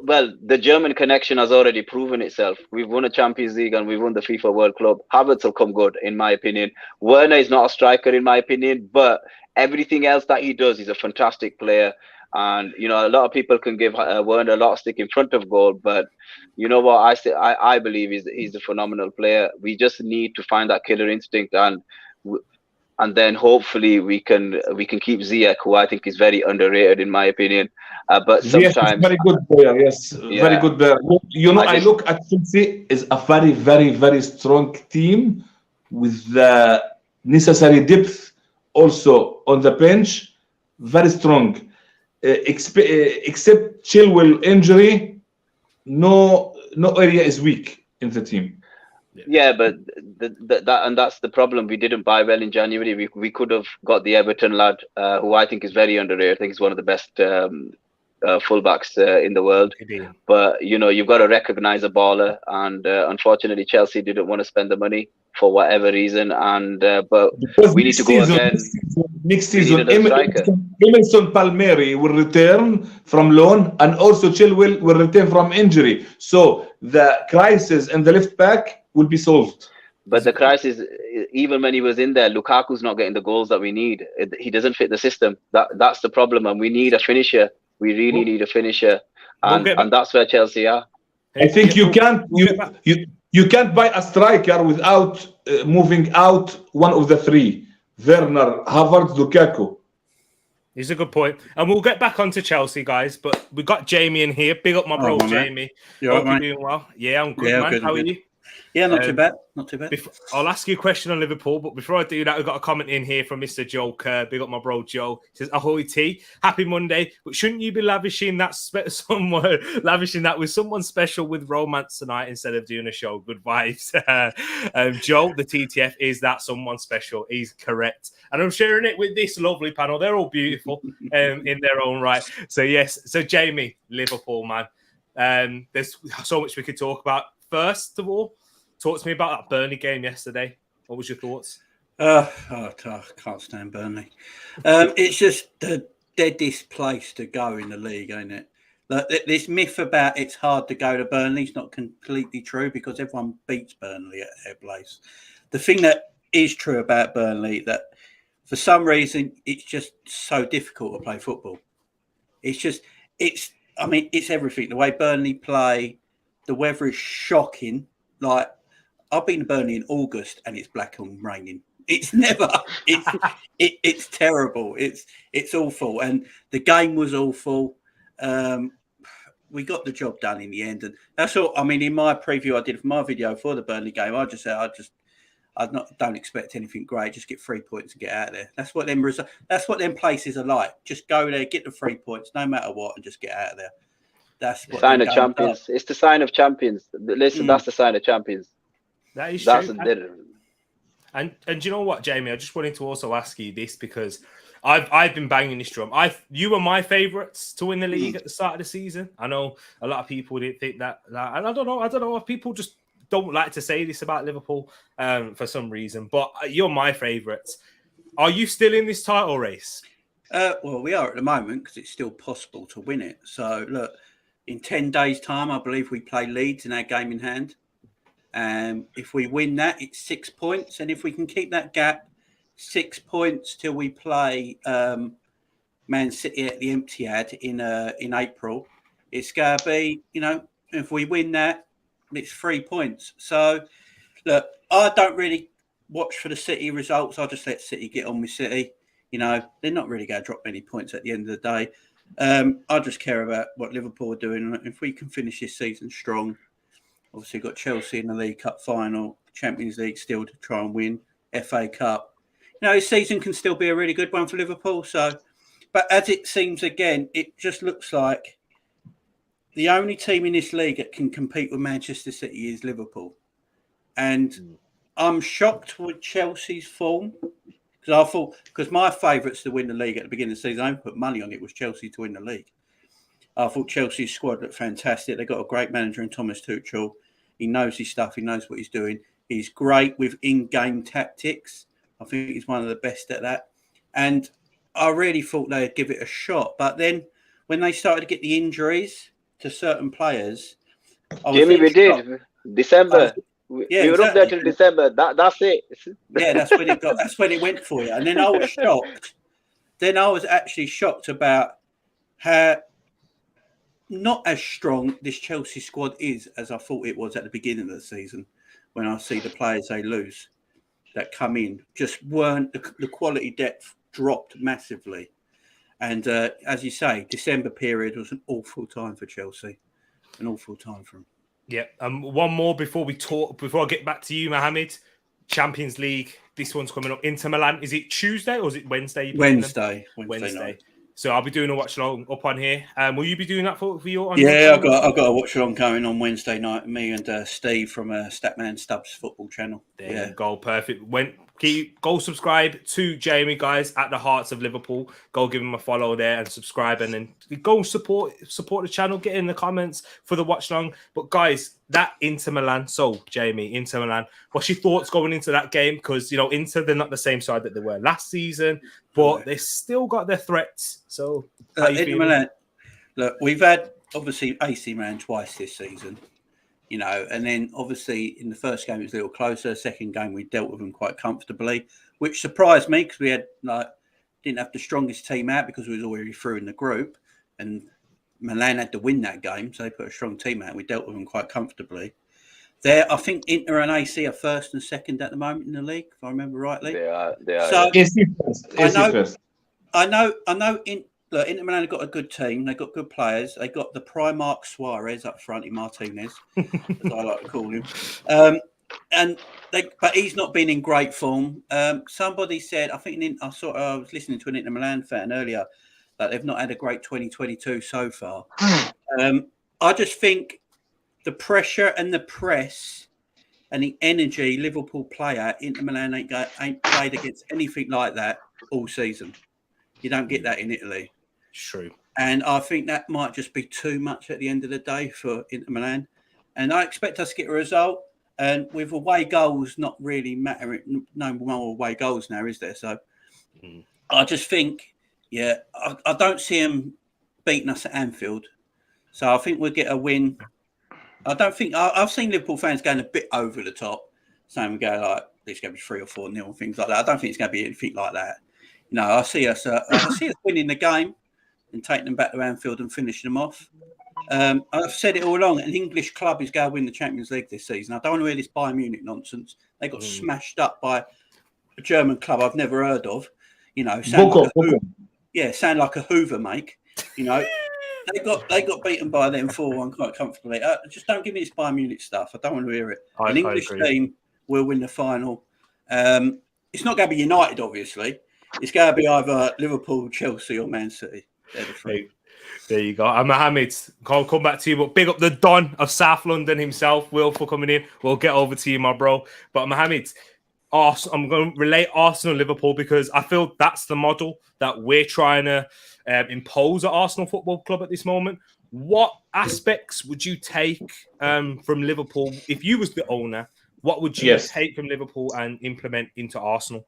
Well, the German connection has already proven itself. We've won a Champions League and we've won the FIFA World Club. Havertz will come good, in my opinion. Werner is not a striker, in my opinion, but everything else that he does, he's a fantastic player. And a lot of people can give Werner a lot of stick in front of goal, but you know what? I believe he's a phenomenal player. We just need to find that killer instinct, and then hopefully we can keep Ziyech, who I think is very underrated in my opinion. But sometimes yes, very good player. Yes, very good player. I look at Chelsea as a very, very, very strong team with the necessary depth also on the bench. Very strong. Except Chilwell injury, no area is weak in the team. Yeah, but that's the problem. We didn't buy well in January. We could have got the Everton lad, who I think is very underrated. I think he's one of the best fullbacks in the world. But you've got to recognize a baller, and unfortunately, Chelsea didn't want to spend the money for whatever reason. And but because we need to go again. Next season, Emerson Palmieri will return from loan, and also Chilwell will return from injury. So the crisis in the left back will be solved. But the crisis, even when he was in there, Lukaku's not getting the goals that we need. He doesn't fit the system. That's the problem, and we need a finisher. We really need a finisher, and that's where Chelsea are. I think you can't buy a striker without moving out one of the three: Werner, Havertz, Lukaku. It's a good point. And we'll get back onto Chelsea, guys. But we got Jamie in here. Big up my bro, Jamie. Hope you're doing well. Yeah, I'm good, man. How are you? Yeah, not too bad. Not too bad. I'll ask you a question on Liverpool, but before I do that, we've got a comment in here from Mr. Joe Kerr. Big up my bro, Joe. He says, "Ahoy, T. Happy Monday. But shouldn't you be lavishing that with someone special with romance tonight instead of doing a show? Good vibes." Joe, the TTF is that someone special. He's correct. And I'm sharing it with this lovely panel. They're all beautiful in their own right. So, yes. So, Jamie, Liverpool, man. There's so much we could talk about. First of all, talk to me about that Burnley game yesterday. What was your thoughts? I can't stand Burnley. It's just the deadest place to go in the league, ain't it? Like, this myth about it's hard to go to Burnley is not completely true because everyone beats Burnley at their place. The thing that is true about Burnley that for some reason it's just so difficult to play football. It's everything. The way Burnley play, the weather is shocking. Like, I've been to Burnley in August and it's black and raining. It's terrible. It's awful. And the game was awful. We got the job done in the end. And that's all. I mean, in my preview I did for my video for the Burnley game, I just said, don't expect anything great. Just get 3 points and get out of there. That's what them places are like. Just go there, get the 3 points, no matter what, and just get out of there. That's what sign of champions. It's the sign of champions. Listen, that's the sign of champions. That is true. And you know what, Jamie? I just wanted to also ask you this because I've been banging this drum. You were my favourites to win the league at the start of the season. I know a lot of people didn't think that, and I don't know if people just don't like to say this about Liverpool for some reason. But you're my favourites. Are you still in this title race? Well, we are at the moment because it's still possible to win it. So look, in 10 days' time, I believe we play Leeds in our game in hand. If we win that, it's 6 points. And if we can keep that gap, 6 points till we play Man City at the Etihad in April, it's going to be, if we win that, it's 3 points. So, look, I don't really watch for the City results. I just let City get on with City. They're not really going to drop many points at the end of the day. I just care about what Liverpool are doing. If we can finish this season strong, obviously got Chelsea in the League Cup final, Champions League still to try and win, FA Cup. This season can still be a really good one for Liverpool. So, but as it seems again, it just looks like the only team in this league that can compete with Manchester City is Liverpool. And I'm shocked with Chelsea's form. Because my favourites to win the league at the beginning of the season, I put money on it, was Chelsea to win the league. I thought Chelsea's squad looked fantastic. They got a great manager in Thomas Tuchel. He knows his stuff. He knows what he's doing. He's great with in-game tactics. I think he's one of the best at that. And I really thought they'd give it a shot. But then when they started to get the injuries to certain players, Jimmy, we did. December. We were up there till December. That's it. Yeah, that's when it went for you. And then I was shocked. Then I was actually shocked about how not as strong this Chelsea squad is as I thought it was at the beginning of the season. When I see the players they lose that come in, just weren't the quality depth dropped massively. And as you say, December period was an awful time for Chelsea, an awful time for them. Yeah, one more before I get back to you, Mohammed. Champions League, this one's coming up. Inter Milan, is it Tuesday or is it Wednesday? Wednesday night. So I'll be doing a watch along up on here. Will you be doing that for your? Yeah, I've got a watch along going on Wednesday night. Me and Steve from Statman Stubbs football channel. There you go, perfect. Go subscribe to Jamie, guys, at the Hearts of Liverpool. Go give him a follow there and subscribe, and then go support the channel. Get in the comments for the watch long. But guys, that Inter Milan. So Jamie, Inter Milan. What's your thoughts going into that game? Because Inter, they're not the same side that they were last season, but they still got their threats. So Inter Milan. Look, we've had obviously AC Milan twice this season. you know. And then obviously in the first game it was a little closer. Second game we dealt with them quite comfortably, which surprised me because we had didn't have the strongest team out because we was already through in the group, and Milan had to win that game, so they put a strong team out. And we dealt with them quite comfortably. There, I think Inter and AC are first and second at the moment in the league, if I remember rightly. They are. So AC first. I know. Look, Inter Milan have got a good team. They've got good players. They got the Primark Suarez up front in Martinez, as I like to call him. But he's not been in great form. Somebody said, I was listening to an Inter Milan fan earlier, that they've not had a great 2022 so far. I just think the pressure and the press and the energy Liverpool play at, Inter Milan ain't played against anything like that all season. You don't get that in Italy. True. And I think that might just be too much at the end of the day for Inter Milan. And I expect us to get a result. And with away goals not really mattering, no more away goals now, is there? So I just think, I don't see them beating us at Anfield. So I think we'll get a win. I don't think I've seen Liverpool fans going a bit over the top, saying we go like it's going to be 3 or 4-0 and things like that. I don't think it's going to be anything like that. You know, I see us winning the game and taking them back to Anfield and finishing them off. I've said it all along. An English club is going to win the Champions League this season. I don't want to hear this Bayern Munich nonsense. They got smashed up by a German club I've never heard of. You know, sound like a Hoover make. You know. They got beaten by them 4-1 quite comfortably. Just don't give me this Bayern Munich stuff. I don't want to hear it. An English team will win the final. It's not going to be United, obviously. It's going to be either Liverpool, Chelsea, or Man City. They're the three. There you go. Mohammed, I'll come back to you, but big up the Don of South London himself, Will, for coming in. We'll get over to you, my bro. But Mohammed, I'm going to relate Arsenal-Liverpool because I feel that's the model that we're trying to impose at Arsenal Football Club at this moment. What aspects would you take from Liverpool if you was the owner? What would you take from Liverpool and implement into Arsenal?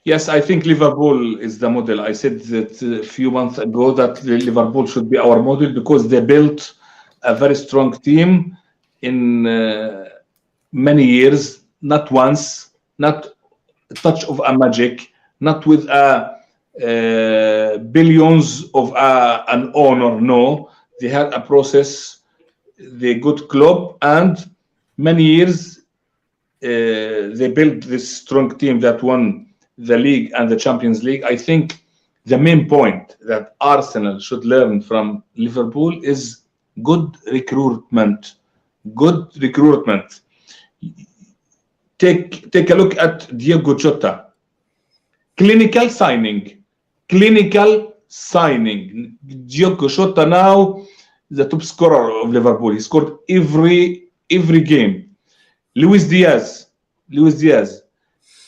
Yes, I think Liverpool is the model. I said that a few months ago that Liverpool should be our model because they built a very strong team in many years, not once, not a touch of a magic, not with billions of an owner. No, they had a process, they good club, and many years they built this strong team that won the league and the Champions League. I think the main point that Arsenal should learn from Liverpool is good recruitment. Good recruitment. Take a look at Diego Jota. Clinical signing. Diego Jota now the top scorer of Liverpool. He scored every game. Luis Diaz.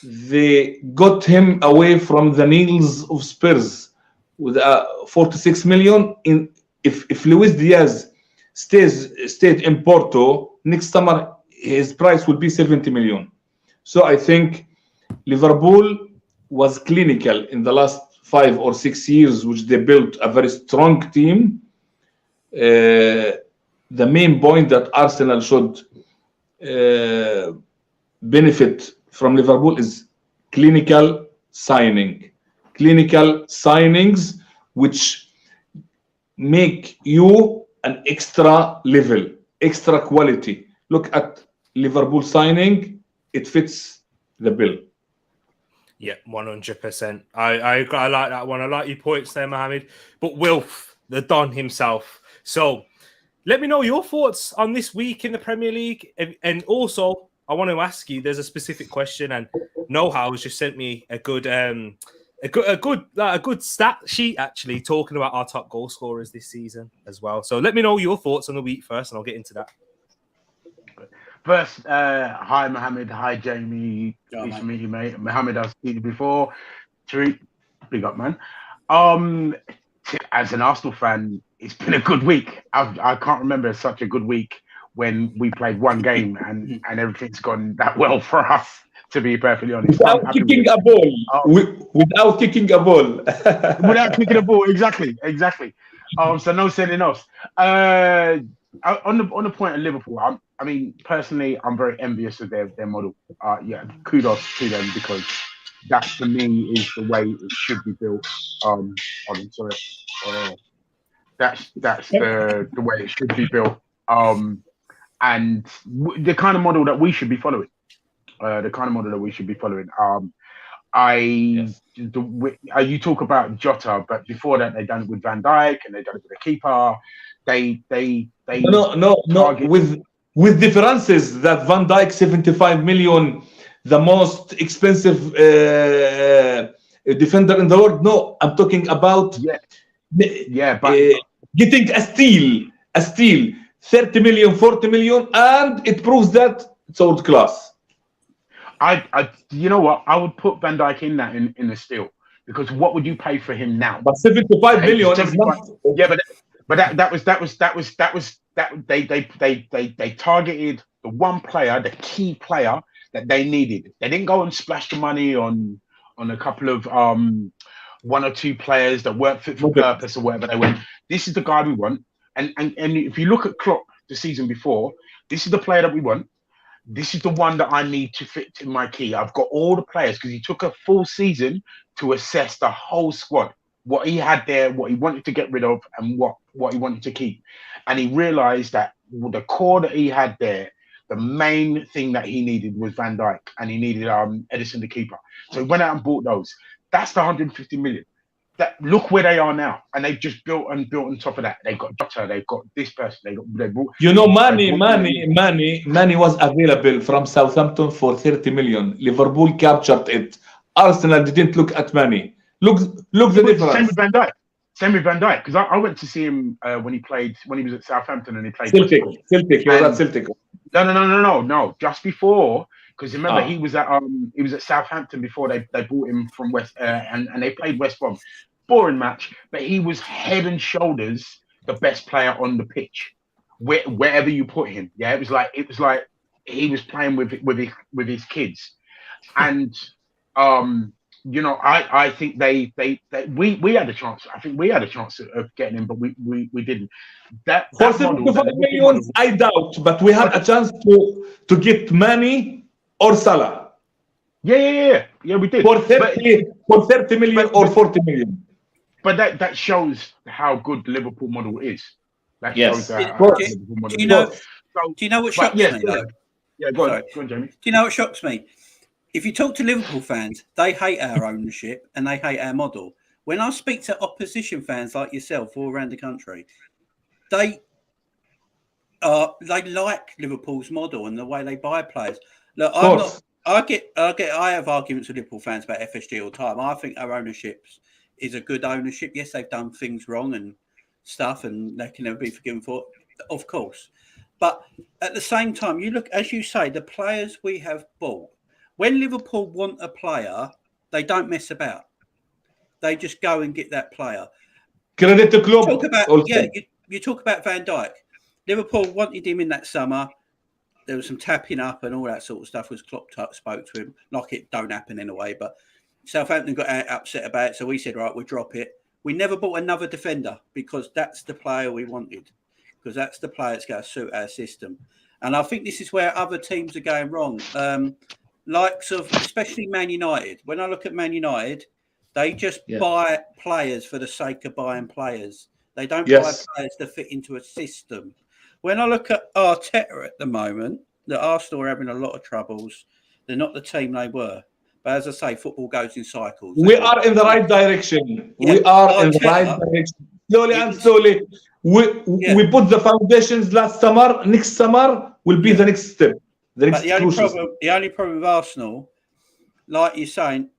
They got him away from the Nils of Spurs with 46 million. If Luis Diaz stayed in Porto next summer, his price will be 70 million. So I think Liverpool was clinical in the last 5 or 6 years, which they built a very strong team. The main point that Arsenal should benefit from Liverpool is clinical signings, which make you an extra level, extra quality. Look at Liverpool signing; it fits the bill. Yeah, 100%. I like that one. I like your points there, Mohammed. But Wilf, the Don himself. So let me know your thoughts on this week in the Premier League, and also I want to ask you. There's a specific question, and Know-How has just sent me a good stat sheet actually talking about our top goal scorers this season as well. So let me know your thoughts on the week first, and I'll get into that. First, hi Mohammed, hi Jamie. Nice to meet you, mate. Mohammed, I've seen you before. Tereak, big up, man. As an Arsenal fan, it's been a good week. I can't remember such a good week when we played one game and everything's gone that well for us, to be perfectly honest. Without kicking a ball. Without kicking a ball. Without kicking a ball, exactly. So no sending offs. on the point of Liverpool, I mean, personally, I'm very envious of their model. Yeah, kudos to them, because that for me is the way it should be built. I'm sorry. That's the way it should be built. And the kind of model that we should be following. You talk about Jota, but before that they done it with Van Dijk and they done it with the keeper. They No. With differences that Van Dijk 75 million, the most expensive defender in the world. No, I'm talking about but getting a steal 30 million, 40 million, and it proves that it's world class. You know what? I would put Van Dijk in that in the steal, because what would you pay for him now? But 75 million is not. Yeah, but that was they targeted the one player, the key player that they needed. They didn't go and splash the money on a couple of one or two players that weren't fit for purpose or whatever. They went, this is the guy we want. And if you look at Klopp the season before, this is the player that we want. This is the one that I need to fit in my key. I've got all the players, because he took a full season to assess the whole squad, what he had there, what he wanted to get rid of, and what he wanted to keep. And he realized that the core that he had there, the main thing that he needed was Van Dijk, and he needed Edison the keeper. So he went out and bought those. That's the 150 million. Look where they are now, and they've just built on top of that. They've got Jota, they've got this person, they brought. You know, Mane was available from Southampton for 30 million. Liverpool captured it. Arsenal didn't look at Mane. Look the difference. Same with Van Dijk, because I went to see him when he was at Southampton, and he played Celtic. You were at Celtic. No. Just before. Because remember, he was at Southampton before they bought him from West, and they played West Brom. Boring match, but he was head and shoulders the best player on the pitch, wherever you put him. Yeah, it was like he was playing with his kids, and you know, I think we had a chance. I think we had a chance of getting him, but we didn't. That for 75 million, I doubt, but we had a chance to get Mane or Salah. Yeah, we did. For 30 million or 40 million. But that shows how good the Liverpool model is. That shows do you know what shocks me though? Yeah, go on, Jamie. Do you know what shocks me? If you talk to Liverpool fans, they hate our ownership and they hate our model. When I speak to opposition fans like yourself all around the country, they like Liverpool's model and the way they buy players. Look, I have arguments with Liverpool fans about FSG all the time. I think our ownership is a good ownership. Yes, they've done things wrong and stuff, and they can never be forgiven for it, of course. But at the same time, you look, as you say, the players we have bought. When Liverpool want a player, they don't mess about. They just go and get that player. Credit the club. You talk about Van Dijk. Liverpool wanted him in that summer. There was some tapping up and all that sort of stuff. Was Klopp spoke to him, like it don't happen in a way, but Southampton got upset about it, so we said, right, we'll drop it. We never bought another defender because that's the player we wanted, because that's the player that's going to suit our system. And I think this is where other teams are going wrong. Likes of, especially Man United. When I look at Man United, they just buy players for the sake of buying players. They don't buy players to fit into a system. When I look at Arteta at the moment, the Arsenal are having a lot of troubles. They're not the team they were. But as I say, football goes in cycles. We are in the right direction. Yeah. We are in the right direction. Slowly. We put the foundations last summer. Next summer will be the next step. The only problem with Arsenal, like you're saying,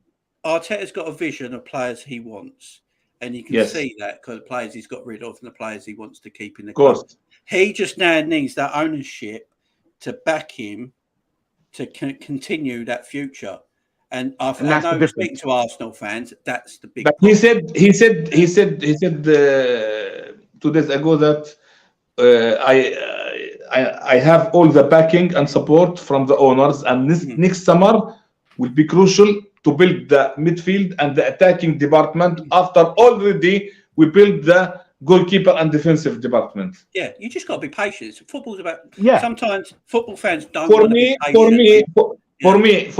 Arteta's got a vision of players he wants. And you can see that because the players he's got rid of and the players he wants to keep in the club. He just now needs that ownership to back him to continue that future. And I know speaking to Arsenal fans, that's the big. But he said 2 days ago that I have all the backing and support from the owners, and next summer will be crucial to build the midfield and the attacking department. After already we build the goalkeeper and defensive department. Yeah, you just got to be patient. Football's about. Yeah. Sometimes football fans don't For want to me, be patient.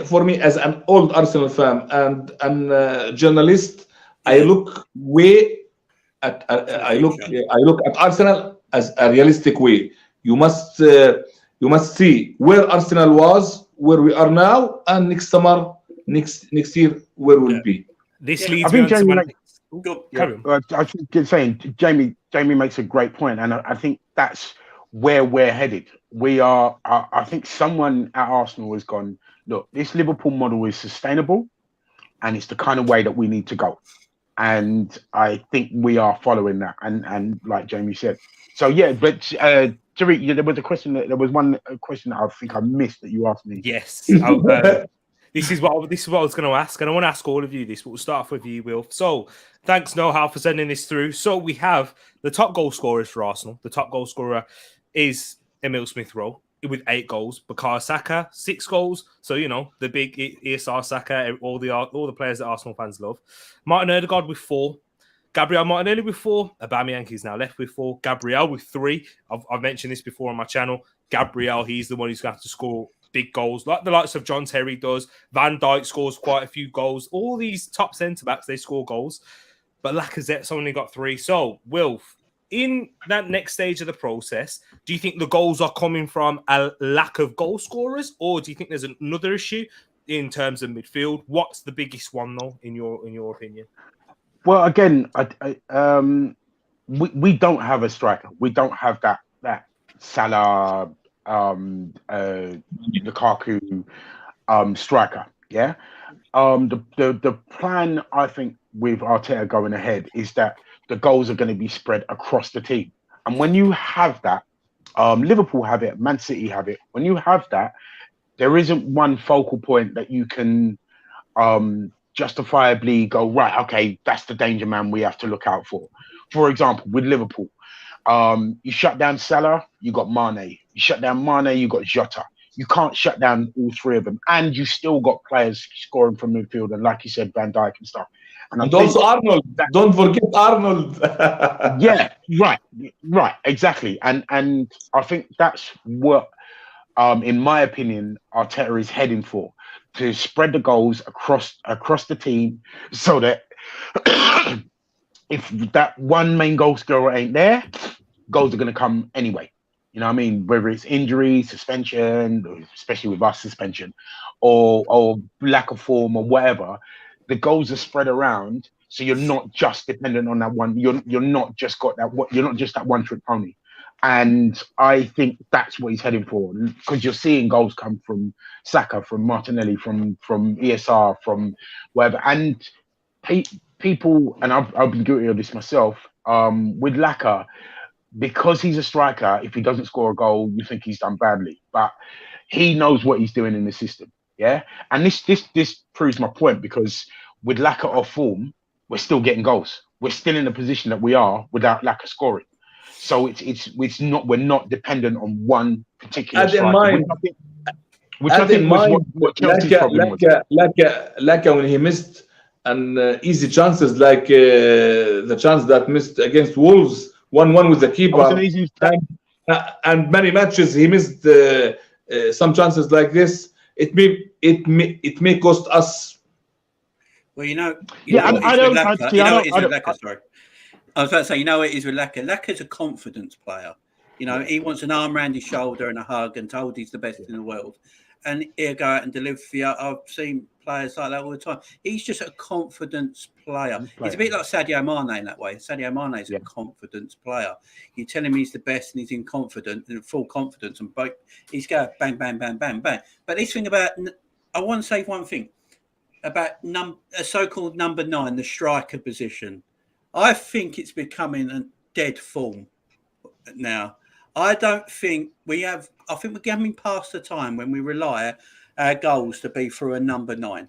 for me, as an old Arsenal fan and journalist, I look way at I look at Arsenal as a realistic way. You must see where Arsenal was, where we are now, and next summer, next year, where we'll be. This Yeah, leads I me think on to Jamie my makes- carry on. I was just saying, Jamie makes a great point, and I think that's where we're headed. We are. I think someone at Arsenal has gone, look, this Liverpool model is sustainable, and it's the kind of way that we need to go. And I think we are following that. And like Jamie said, so yeah. But Tereak, there was a question. There was one question that I think I missed that you asked me. Yes. This is what I was going to ask, and I want to ask all of you this, but we'll start off with you, Will. So, thanks, Nohow, for sending this through. So, we have the top goal scorers for Arsenal. The top goal scorer is Emile Smith-Rowe with 8 goals. Bukayo Saka, 6 goals. So, you know, the big ESR Saka, all the players that Arsenal fans love. Martin Odegaard with 4. Gabriel Martinelli with 4. Aubameyang is now left with 4. Gabriel with 3. I've mentioned this before on my channel. Gabriel, he's the one who's going to have to score big goals, like the likes of John Terry does. Van Dijk scores quite a few goals. All these top centre-backs, they score goals. But Lacazette's only got 3. So, Wilf, in that next stage of the process, do you think the goals are coming from a lack of goal scorers, or do you think there's another issue in terms of midfield? What's the biggest one, though, in your opinion? Well, again, we don't have a striker. We don't have that Salah, Lukaku, striker. Yeah. The plan, I think, with Arteta going ahead is that the goals are going to be spread across the team. And when you have that, Liverpool have it, Man City have it. When you have that, there isn't one focal point that you can justifiably go, right, okay, that's the danger man we have to look out for. For example, with Liverpool, you shut down Salah, you got Mane. You shut down Mane, you got Jota. You can't shut down all 3 of them. And you still got players scoring from midfield, and like you said, Van Dijk and stuff. And also Arnold. Don't forget Arnold. Yeah, right, exactly. And I think that's what, in my opinion, Arteta is heading for, to spread the goals across the team, so that if that one main goal scorer ain't there, goals are going to come anyway. You know what I mean? Whether it's injury, suspension, especially with us, suspension, or lack of form or whatever, the goals are spread around, so you're not just dependent on that one. You're not just got that. You're not just that one trick pony. And I think that's what he's heading for, because you're seeing goals come from Saka, from Martinelli, from ESR, from wherever. And people, and I've been guilty of this myself, with Laka, because he's a striker, if he doesn't score a goal, you think he's done badly. But he knows what he's doing in the system. Yeah. And this proves my point, because with Laka off form, we're still getting goals. We're still in the position that we are without Laka scoring. So we're not dependent on one particular striker. Which I think was what Chelsea's problem was. Laka, when he missed easy chances, like the chance that missed against Wolves, 1-1 with the keeper, and many matches he missed some chances like this. It may cost us. Well, you know I what it is with Laka. Sorry, I was about to say, you know what it is with Laka. Laka's a confidence player. You know, he wants an arm around his shoulder and a hug and told he's the best in the world. And he'll go out and deliver for you. I've seen players like that all the time. He's just a confidence player. He's a bit like Sadio Mane in that way. Sadio Mane is a confidence player. You tell him he's the best and he's in full confidence, and he's going bang, bang, bang, bang, bang. But this thing about, I want to say one thing about a so-called number 9, the striker position. I think it's becoming a dead form now. I don't think I think we're coming past the time when we rely our goals to be through a number 9.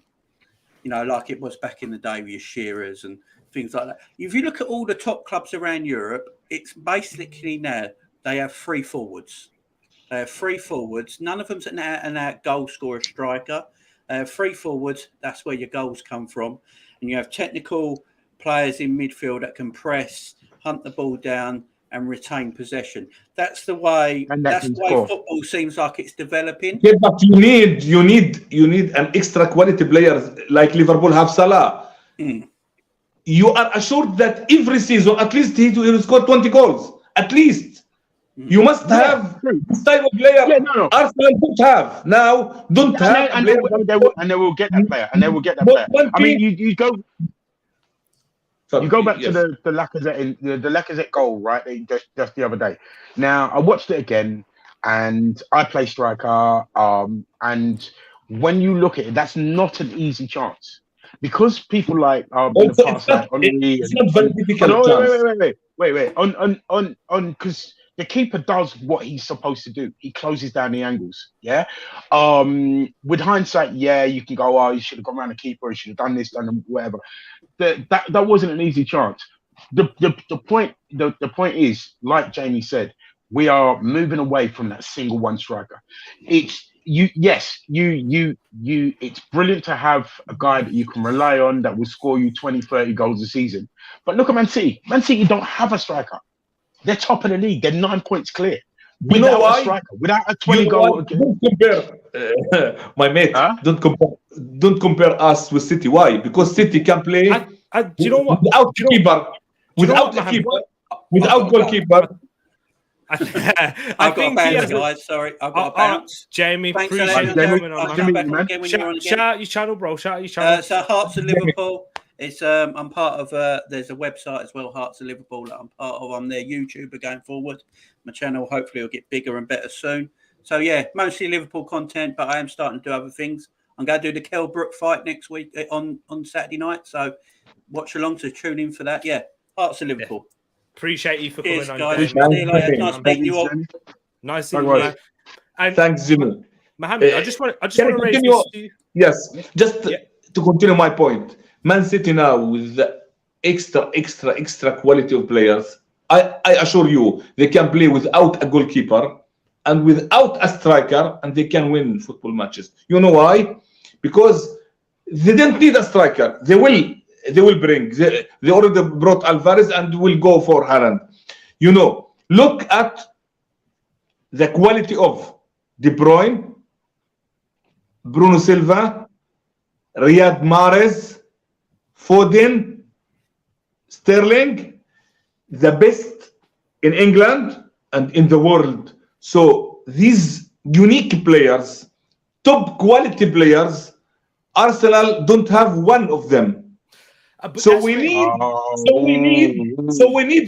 You know, like it was back in the day with your Shearers and things like that. If you look at all the top clubs around Europe, it's basically now they have 3 forwards. They have 3 forwards. None of them's an out goal scorer striker. They have 3 forwards. That's where your goals come from. And you have technical players in midfield that can press, hunt the ball down, and retain possession. That's the way. And That's can the way score. football seems like it's developing. Yeah, but you need an extra quality player like Liverpool have Salah. You are assured that every season at least he will score 20 goals. At least you must have this type of player. Yeah, no. Arsenal don't have now. Don't have. And they will get that player. And they will get that player. I mean, you go. You go back to the Lacazette goal, right? Just the other day. Now I watched it again, and I play striker. And when you look at it, that's not an easy chance because people like in the past, like it's not very difficult. Wait. On because the keeper does what he's supposed to do. He closes down the angles. Yeah. With hindsight, yeah, you can go, oh, you should have gone around the keeper. He should have done this, done whatever. That wasn't an easy chance. The point is, like Jamie said, we are moving away from that single one striker. It's brilliant to have a guy that you can rely on that will score you 20, 30 goals a season. But look at Man City. Man City don't have a striker. They're top of the league. They're 9 points clear. Without a striker, without a 20 goal. Don't compare, my mate. Huh? Don't compare us with City. Why? Because City can play. Do you know what? Without keeper, without goalkeeper. I think guys. Sorry, I've got a bounce. Jamie, thanks appreciate you coming on. Shout out your channel, bro. Shout out your channel. So Hearts of Liverpool. It's I'm part of. There's a website as well, Hearts of Liverpool, that I'm part of. I'm their YouTuber going forward. My channel hopefully will get bigger and better soon. So yeah, mostly Liverpool content, but I am starting to do other things. I'm going to do the Kell Brook fight next week on Saturday night. So watch along to tune in for that. Yeah, Hearts of Liverpool. Yeah. Appreciate you for coming on. Guys. See you later. Nice speaking to you all. Nice seeing you. And thanks, Jimmy. Mohammed, I just want to raise this to you. Yes, just to continue my point. Man City now with the extra quality of players, I assure you they can play without a goalkeeper and without a striker, and they can win football matches. You know why? Because they don't need a striker. They will bring. They already brought Alvarez and will go for Haaland. You know, look at the quality of De Bruyne, Bruno Silva, Riyad Mahrez, Foden, Sterling, the best in England and in the world. So these unique players, top quality players, Arsenal don't have one of them. So we need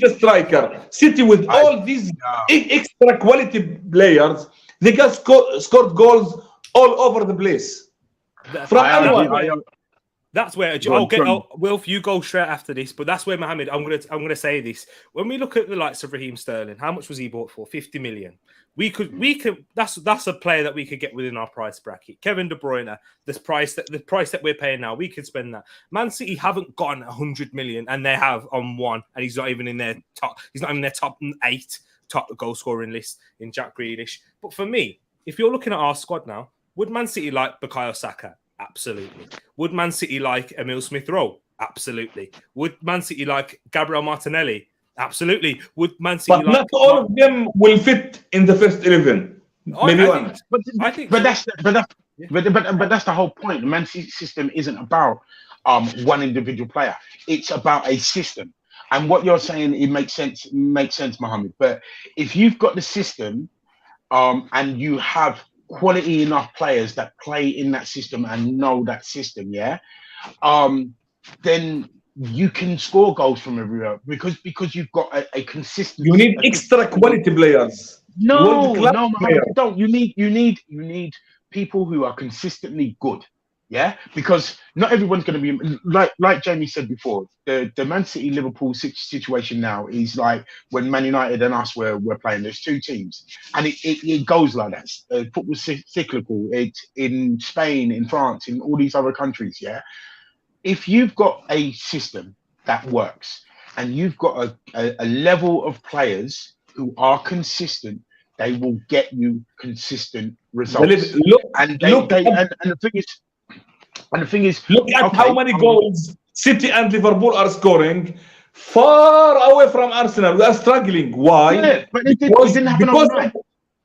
the striker. City with all these extra quality players, they can scored goals all over the place. From anyone. That's where Wilf, you go straight after this, but that's where Mohammed. I'm gonna say this. When we look at the likes of Raheem Sterling, how much was he bought for? 50 million. We could. That's a player that we could get within our price bracket. Kevin De Bruyne, the price that we're paying now, we could spend that. Man City haven't gotten 100 million, and they have on one, and he's not even in their top. He's not even in their top 8 top goal scoring list in Jack Grealish. But for me, if you're looking at our squad now, would Man City like Bukayo Saka? Absolutely. Would Man City like Emile Smith-Rowe? Absolutely. Would Man City like Gabriel Martinelli? Absolutely. Would Man City but not all of them will fit in the first 11. Maybe one. But that's the whole point. The Man City system isn't about one individual player. It's about a system. And what you're saying, it makes sense, Mohammed. But if you've got the system and you have quality enough players that play in that system and know that system, then you can score goals from everywhere because you've got a consistent. You need extra quality players. No, you don't. You need people who are consistently good. Yeah, because not everyone's going to be like Jamie said before. The Man City Liverpool situation now is like when Man United and us were playing. There's 2 teams, and it goes like that. Football's cyclical. It's in Spain, in France, in all these other countries. Yeah, if you've got a system that works and you've got a level of players who are consistent, they will get you consistent results. And the thing is, look at how many goals City and Liverpool are scoring far away from Arsenal. We are struggling. Why? Yeah, but it didn't happen overnight.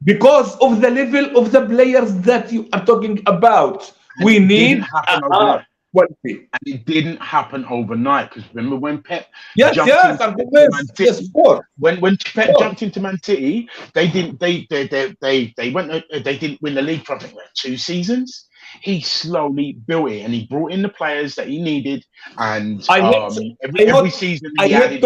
Because of the level of the players that you are talking about. And We it need didn't happen overnight. quality. And it didn't happen overnight, because remember when Pep Yes, jumped yes, into I'm Man convinced. City? Yes, of course. When Pep Sure. jumped into Man City, they didn't win the league for I think 2 seasons. He slowly built it, and he brought in the players that he needed. And every season he added.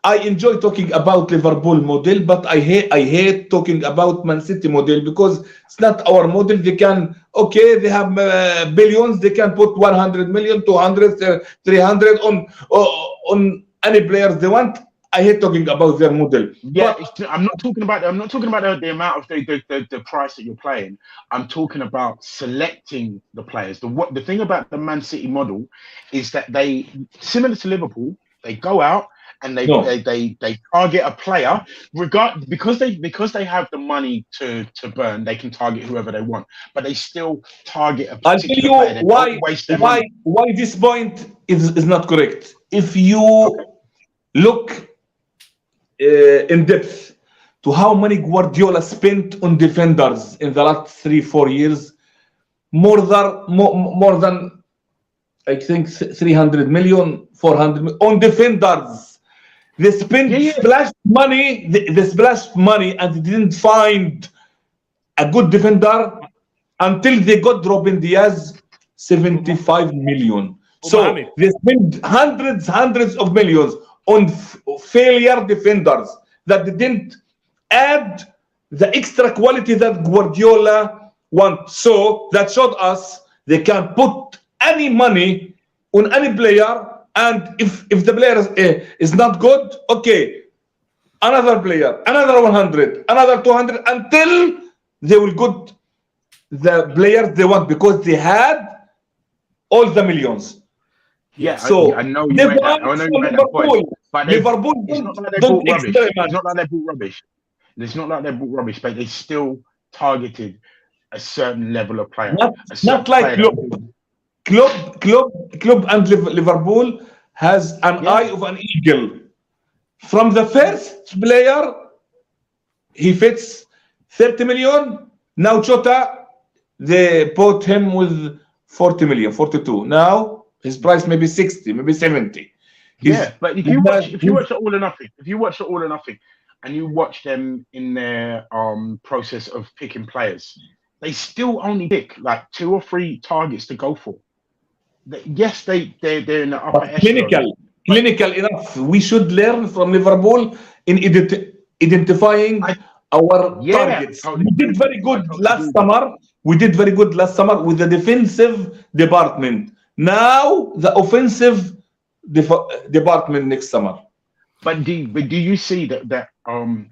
I enjoy talking about Liverpool model, but I hate talking about Man City model, because it's not our model. They have billions. They can put 100 million, 200, 300 on any players they want. I hate talking about their model. Yeah, I'm not talking about the amount of the price that you're playing. I'm talking about selecting the players. The thing about the Man City model is that they, similar to Liverpool, they go out and they target a player, because they have the money to burn. They can target whoever they want, but they still target a particular player. They don't waste their money. Why this point is not correct. If you look in depth to how many Guardiola spent on defenders in the last 3-4 years, more than I think 300 million, 400 million on defenders. They spent splash money. They splashed money, and they didn't find a good defender until they got Robin Diaz, 75 million. So they spent hundreds of millions on failure defenders that didn't add the extra quality that Guardiola wants. So that showed us they can put any money on any player, and if the player is not good, okay, another player, another 100, another 200, until they will get the players they want, because they had all the millions. Yeah, so I know you made that point. But Liverpool it's not like they bought rubbish. experiment. It's not like they bought rubbish. It's not like they bought rubbish, but they still targeted a certain level of player. Not like Klopp and Liverpool has an eye of an eagle. From the first player, he fits 30 million. Now Jota, they bought him with 40 million, 42. Now his price maybe 60, maybe 70. But if you watch the All or Nothing, and you watch them in their process of picking players, they still only pick like 2 or 3 targets to go for. Yes, they're in the upper echelon. Clinical enough. We should learn from Liverpool in identifying our targets. Totally. We did very good last summer. We did very good last summer with the defensive department. Now the offensive department next summer. But do you see that all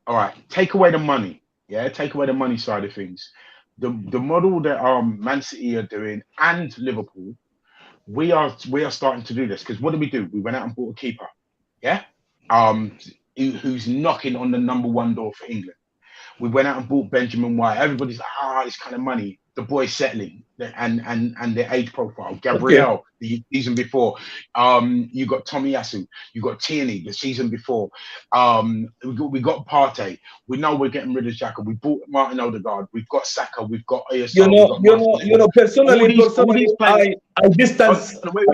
right, take away the money. Yeah, take away the money side of things. The model that Man City are doing and Liverpool, we are starting to do this, because what did we do? We went out and bought a keeper. Yeah. Who's knocking on the number 1 door for England. We went out and bought Benjamin White. Everybody's like, this kind of money. The boy's settling, and their age profile. Gabriel, the season before. You got Tomiyasu. You got Tierney the season before. We got Partey. We know we're getting rid of Xhaka. We bought Martin Odegaard. We've got Saka. We've got ASL. Personally, I distance. Wait.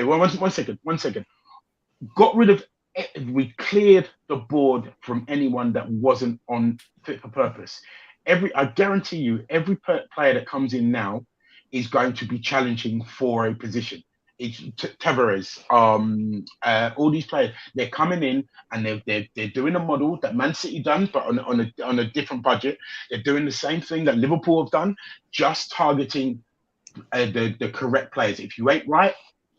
One second. Got rid of. We cleared the board from anyone that wasn't on fit for purpose. I guarantee you, every player that comes in now is going to be challenging for a position. It's Tavares, all these players. They're coming in and they're doing a model that Man City done, but on a different budget. They're doing the same thing that Liverpool have done, just targeting the correct players. If you ain't right,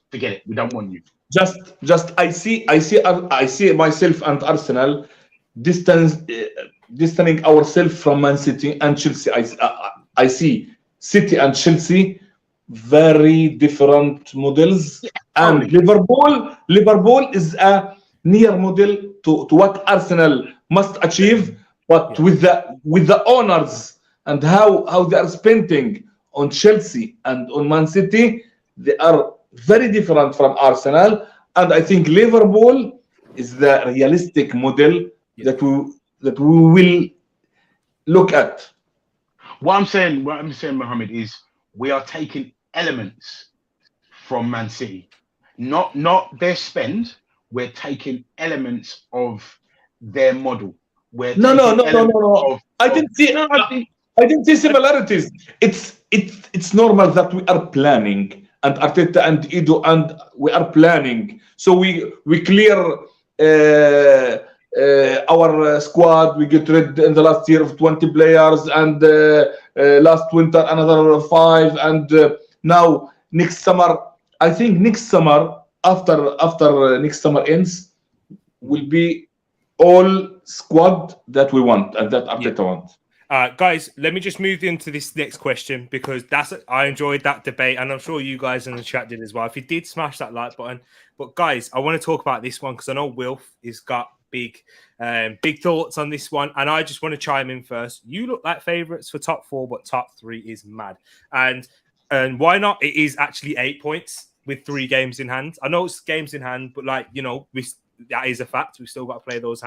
forget it. We don't want you. Just I see myself and Arsenal distancing ourselves from Man City and Chelsea. I see City and Chelsea very different models, and Liverpool is a near model to what Arsenal must achieve, but with the owners and how they are spending on Chelsea and on Man City, they are very different from Arsenal, and I think Liverpool is the realistic model that we will look at. What I'm saying, Mohammed, is we are taking elements from Man City, not their spend. We're taking elements of their model. No. I didn't see similarities. It's normal that we are planning, and Arteta and Edo, and we are planning. So we clear our squad. We get rid in the last year of 20 players, and last winter another 5, and now next summer. I think next summer, after next summer ends, will be all squad that we want and that Arteta wants. Guys, let me just move into this next question, because I enjoyed that debate, and I'm sure you guys in the chat did as well. If you did, smash that like button. But guys, I want to talk about this one because I know Wilf has got big thoughts on this one, and I just want to chime in first. You look like favourites for top 4, but top 3 is mad, and why not? It is actually 8 points with 3 games in hand. I know it's games in hand, but that is a fact. We've still got to play those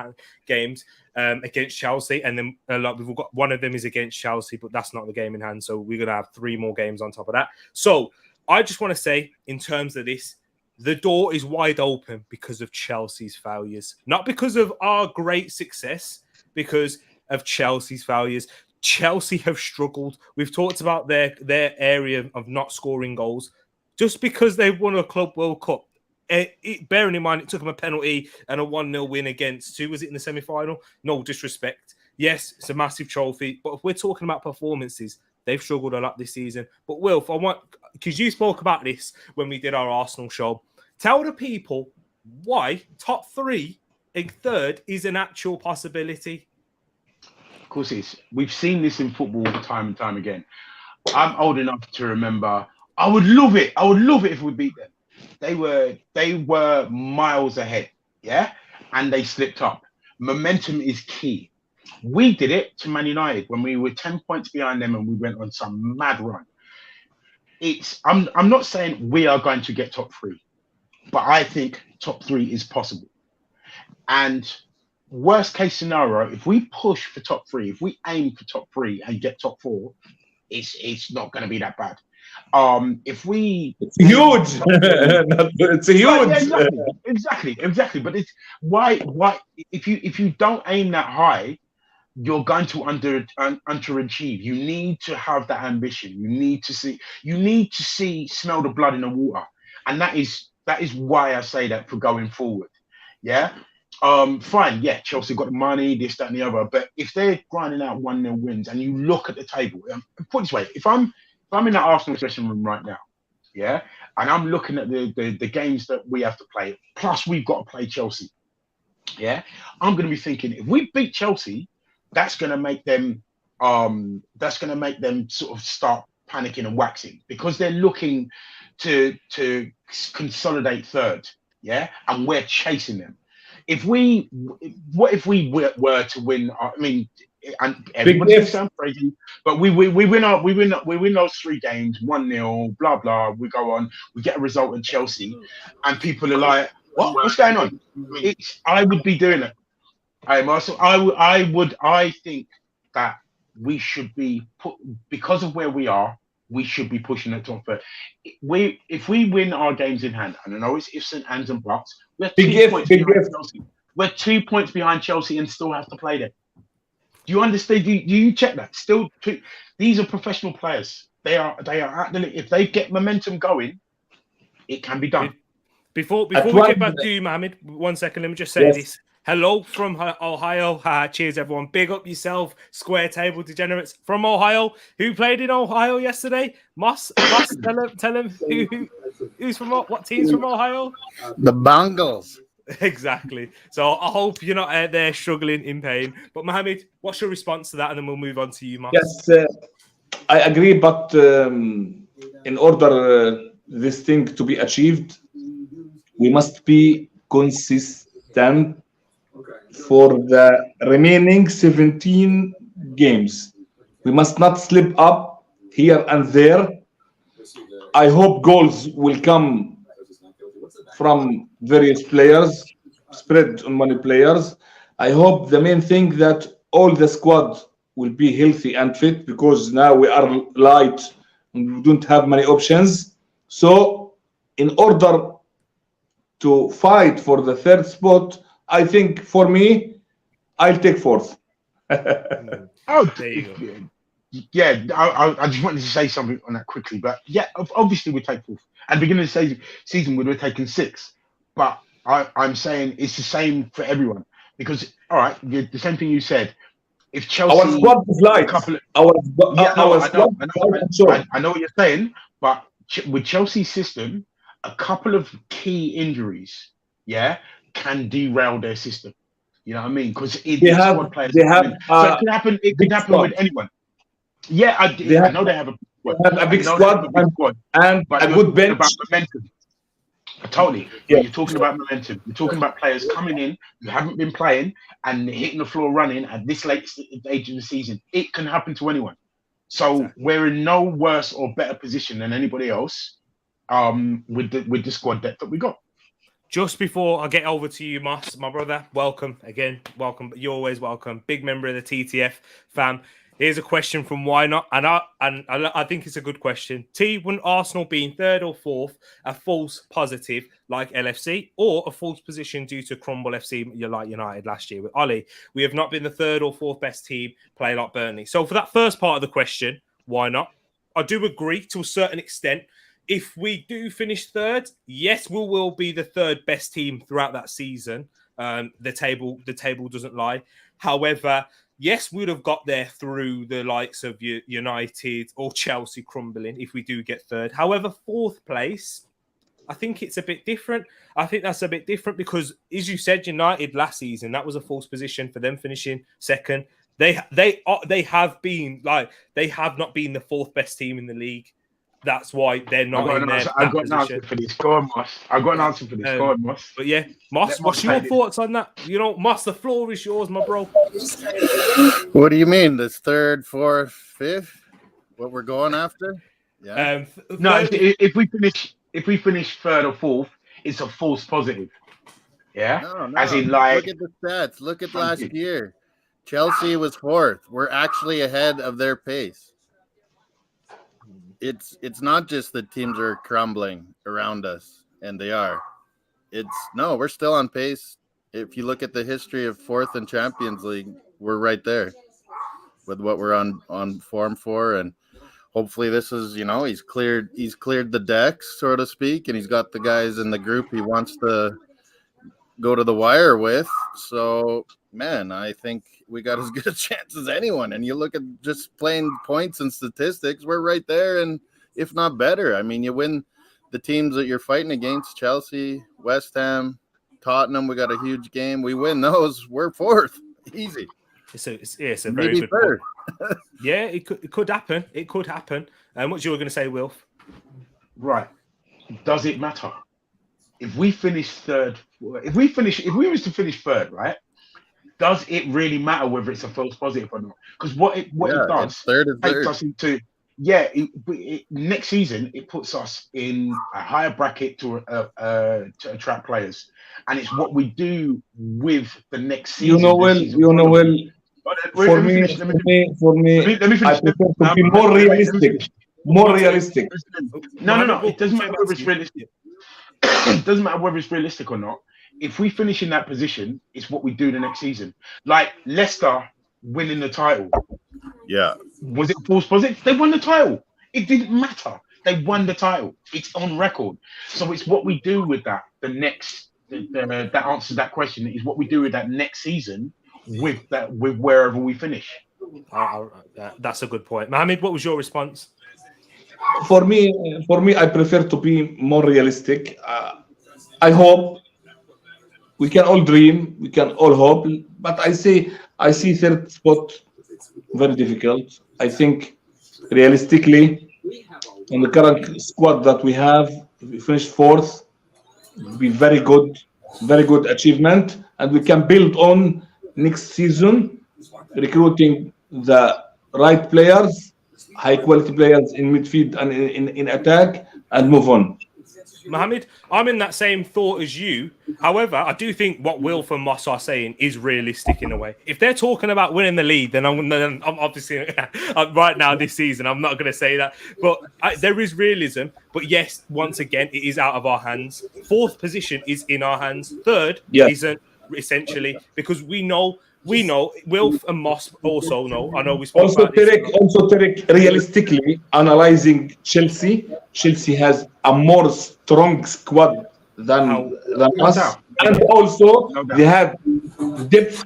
games against Chelsea, and then we've got one of them is against Chelsea, but that's not the game in hand. So we're gonna have 3 more games on top of that. So I just want to say, in terms of this, the door is wide open because of Chelsea's failures, not because of our great success, because of Chelsea's failures. Chelsea have struggled. We've talked about their area of not scoring goals. Just because they've won a Club World Cup, bearing in mind it took them a penalty and a 1-0 win against, who was it in the semi-final? No disrespect. Yes, it's a massive trophy, but if we're talking about performances, they've struggled a lot this season. But Wilf, because you spoke about this when we did our Arsenal show, tell the people why top 3 and 3rd is an actual possibility. Of course it is. We've seen this in football time and time again. I'm old enough to remember. I would love it if we beat them. They were miles ahead, and they slipped up. Momentum is key. We did it to Man United when we were 10 points behind them and we went on some mad run. I'm not saying we are going to get top 3, but I think top 3 is possible. And worst case scenario, if we push for top 3, if we aim for top 3 and get top 4, it's not going to be that bad. It's huge. It's huge. Exactly. But it's why if you don't aim that high, you're going to underachieve. You need to have that ambition. You need to smell the blood in the water, and that is why I say that for going forward. Fine. Chelsea got the money, this, that, and the other. But if they're grinding out 1-0 wins, and you look at the table, put it this way: if I'm in that Arsenal dressing room right now, and I'm looking at the games that we have to play, plus we've got to play Chelsea, I'm going to be thinking, if we beat Chelsea, that's going to make them sort of start panicking and waxing, because they're looking to consolidate 3rd, and we're chasing them. What if we were to win? I mean, and everybody's going to sound crazy, but we win those 3 games, 1-0, blah blah. We go on, we get a result in Chelsea, and people are like, "What's going on?" I would be doing it. I think that we should be because of where we are. We should be pushing it top 3. If we win our games in hand, and I know it's ifs and ands and buts, we're 2 points behind Chelsea. We're 2 points behind Chelsea and still have to play them. Do you understand? Do you check that? Still, these are professional players. They are at the. If they get momentum going, it can be done. Before we get back to you, Mohammed, 1 second. Let me just say this. Hello from Ohio. Cheers, everyone. Big up yourself, Square Table Degenerates from Ohio. Who played in Ohio yesterday? Moss, tell him who's from what team's from Ohio? The Bengals. Exactly. So I hope you're not out there struggling in pain. But Mohammed, what's your response to that? And then we'll move on to you, Moss. Yes, I agree. But in order this thing to be achieved, we must be consistent for the remaining 17 games. We must not slip up here and there. I hope goals will come from various players, spread on many players. I hope the main thing that all the squad will be healthy and fit, because now we are light and we don't have many options. So in order to fight for the third spot, I think for me, I'll take fourth. Oh, There you go. yeah. I just wanted to say something on that quickly, but yeah, obviously we take fourth. At the beginning of the season, we were taking sixth, but I'm saying it's the same for everyone, because all right, the same thing you said. If Chelsea, Our squad is a light. couple of, Our yeah, no, our I squad know, is light and short. I know what you're saying, but with Chelsea's system, a couple of key injuries, yeah, can derail their system. You know what I mean? Because They have squad players they come have in. So a it could happen. It could big happen squad. with anyone. Yeah, They have, I know they have a big they squad. have a I big know they have a squad big squad. and But a you're good talking about bench. momentum. Totally. Yeah. But you're talking about momentum. You're talking about players coming in who haven't been playing and hitting the floor running at this late age of the season. It can happen to anyone. So Exactly. we're in no worse or better position than anybody else with the squad depth that we got. Just before I get over to you, Moss, my brother, welcome again. Welcome. You're always welcome. Big member of the TTF fam. Here's a question from Why Not, and I think it's a good question. T, wouldn't Arsenal being third or fourth a false positive like LFC, or a false position due to crumble FC like United last year with Ollie? We have not been the third or fourth best team, play like Burnley. So for that first part of the question, why not? I do agree to a certain extent. If we do finish third, yes, we will be the third best team throughout that season. The table doesn't lie. However, yes, we would have got there through the likes of United or Chelsea crumbling if we do get third. However, fourth place, I think it's a bit different. I think that's a bit different because, as you said, United last season, that was a false position for them finishing second. They have not been the fourth best team in the league. That's why they're not in there. I've got an answer for this. Go on, Moss. I've got an answer for this. Go on, Moss. But yeah, Moss, what's your thoughts on that? You know, Moss, the floor is yours, my bro. What do you mean? This third, fourth, fifth? What we're going after? Yeah. No, if we finish third or fourth, it's a false positive. Yeah. No. As in, like, look at the stats. Look at last year. Chelsea was fourth. We're actually ahead of their pace. It's not just that teams are crumbling around us, and they are. We're still on pace. If you look at the history of fourth in Champions League, we're right there with what we're on form for, and hopefully this is, he's cleared the decks, so to speak, and he's got the guys in the group he wants to go to the wire with. So, man, I think we got as good a chance as anyone. And you look at just plain points and statistics, we're right there, and if not better. I mean, you win the teams that you're fighting against, Chelsea, West Ham, Tottenham, we got a huge game. We win those, we're fourth. Easy. It's a very good point. Yeah, it could happen. It could happen. What you were going to say, Wilf? Right. Does it matter? If we finish third, if we was to finish third, right? Does it really matter whether it's a false positive or not? Because what it does takes us into next season it puts us in a higher bracket to attract players, and it's what we do with the next season. For me, I prefer to be more realistic. More realistic. No. It doesn't matter whether it's realistic. It doesn't matter whether it's realistic or not. If we finish in that position, it's what we do the next season. Like Leicester winning the title. Yeah. Was it false positive? They won the title. It didn't matter. They won the title. It's on record. So it's what we do with that. That answers that question. Is what we do with that next season with wherever we finish. That's a good point. Mohammed, what was your response? For me, I prefer to be more realistic. I hope we can all dream, we can all hope, but I see third spot very difficult. I think realistically, on the current squad that we have, if we finish fourth, it will be very good achievement, and we can build on next season, recruiting the right players, high quality players in midfield and in attack, and move on. Mohammed, I'm in that same thought as you. However, I do think what Wilf and Moss are saying is realistic in a way. If they're talking about winning the league, then I'm obviously right now this season, I'm not going to say that. But there is realism. But yes, once again, it is out of our hands. Fourth position is in our hands. Third isn't, essentially, because we know, Wilf and Moss also know. I know we spoke about this. Tereak, realistically, analyzing Chelsea has a more strong squad than us. And also, they have depth,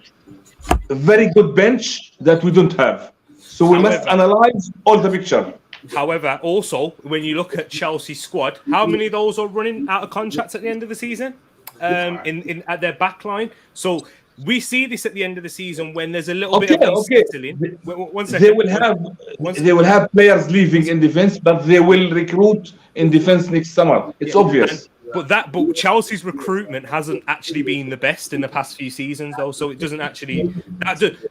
very good bench that we don't have. So we must analyze all the picture. However, also, when you look at Chelsea's squad, how many of those are running out of contracts at the end of the season at their back line? So we see this at the end of the season when there's a little bit of unsettling. One second. They will have players leaving in defense, but they will recruit in defense next summer. It's obvious. But Chelsea's recruitment hasn't actually been the best in the past few seasons, though. So it doesn't actually.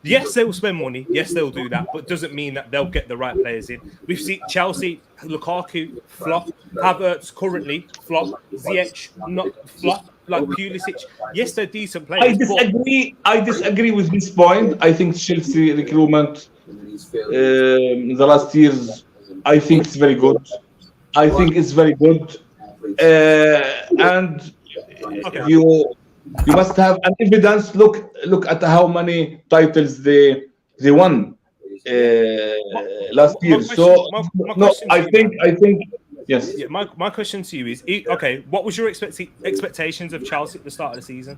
Yes, they will spend money. Yes, they'll do that, but doesn't mean that they'll get the right players in. We've seen Chelsea, Lukaku flop, Havertz currently flop, Ziyech not flop, like Pulisic. Yes, they're decent players. I disagree with this point. I think Chelsea recruitment in the last years, I think it's very good. And you must have an evidence. Look at how many titles they won last year. I think yes. Yeah, my question to you is okay. What was your expectations of Chelsea at the start of the season?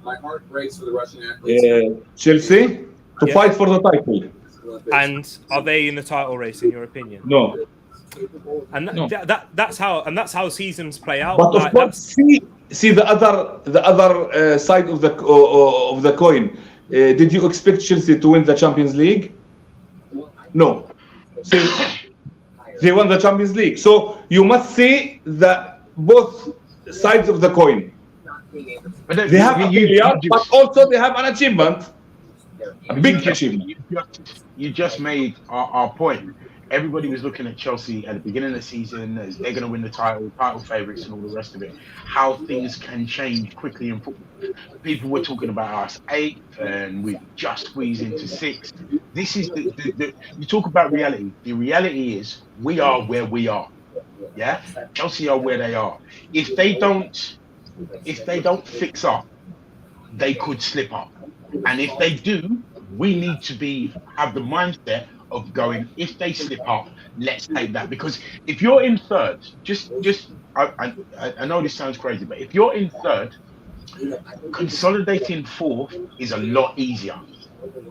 My heart breaks for the Russian athletes. Chelsea to fight for the title. And are they in the title race in your opinion? No. And that's how seasons play out. But of course, see the other side of the coin. Did you expect Chelsea to win the Champions League? No. See, they won the Champions League. So you must see both sides of the coin. They have a failure, but also they have an achievement, a big achievement. You just made our point. Everybody was looking at Chelsea at the beginning of the season as they're going to win the title favourites and all the rest of it. How things can change quickly in football. People were talking about us 8th and we just squeezed into 6th. This is you talk about reality. The reality is we are where we are. Yeah, Chelsea are where they are. If they don't fix up, they could slip up. And if they do, we need to have the mindset of going, if they slip up, let's take that. Because if you're in third, I know this sounds crazy, but if you're in third, consolidating fourth is a lot easier.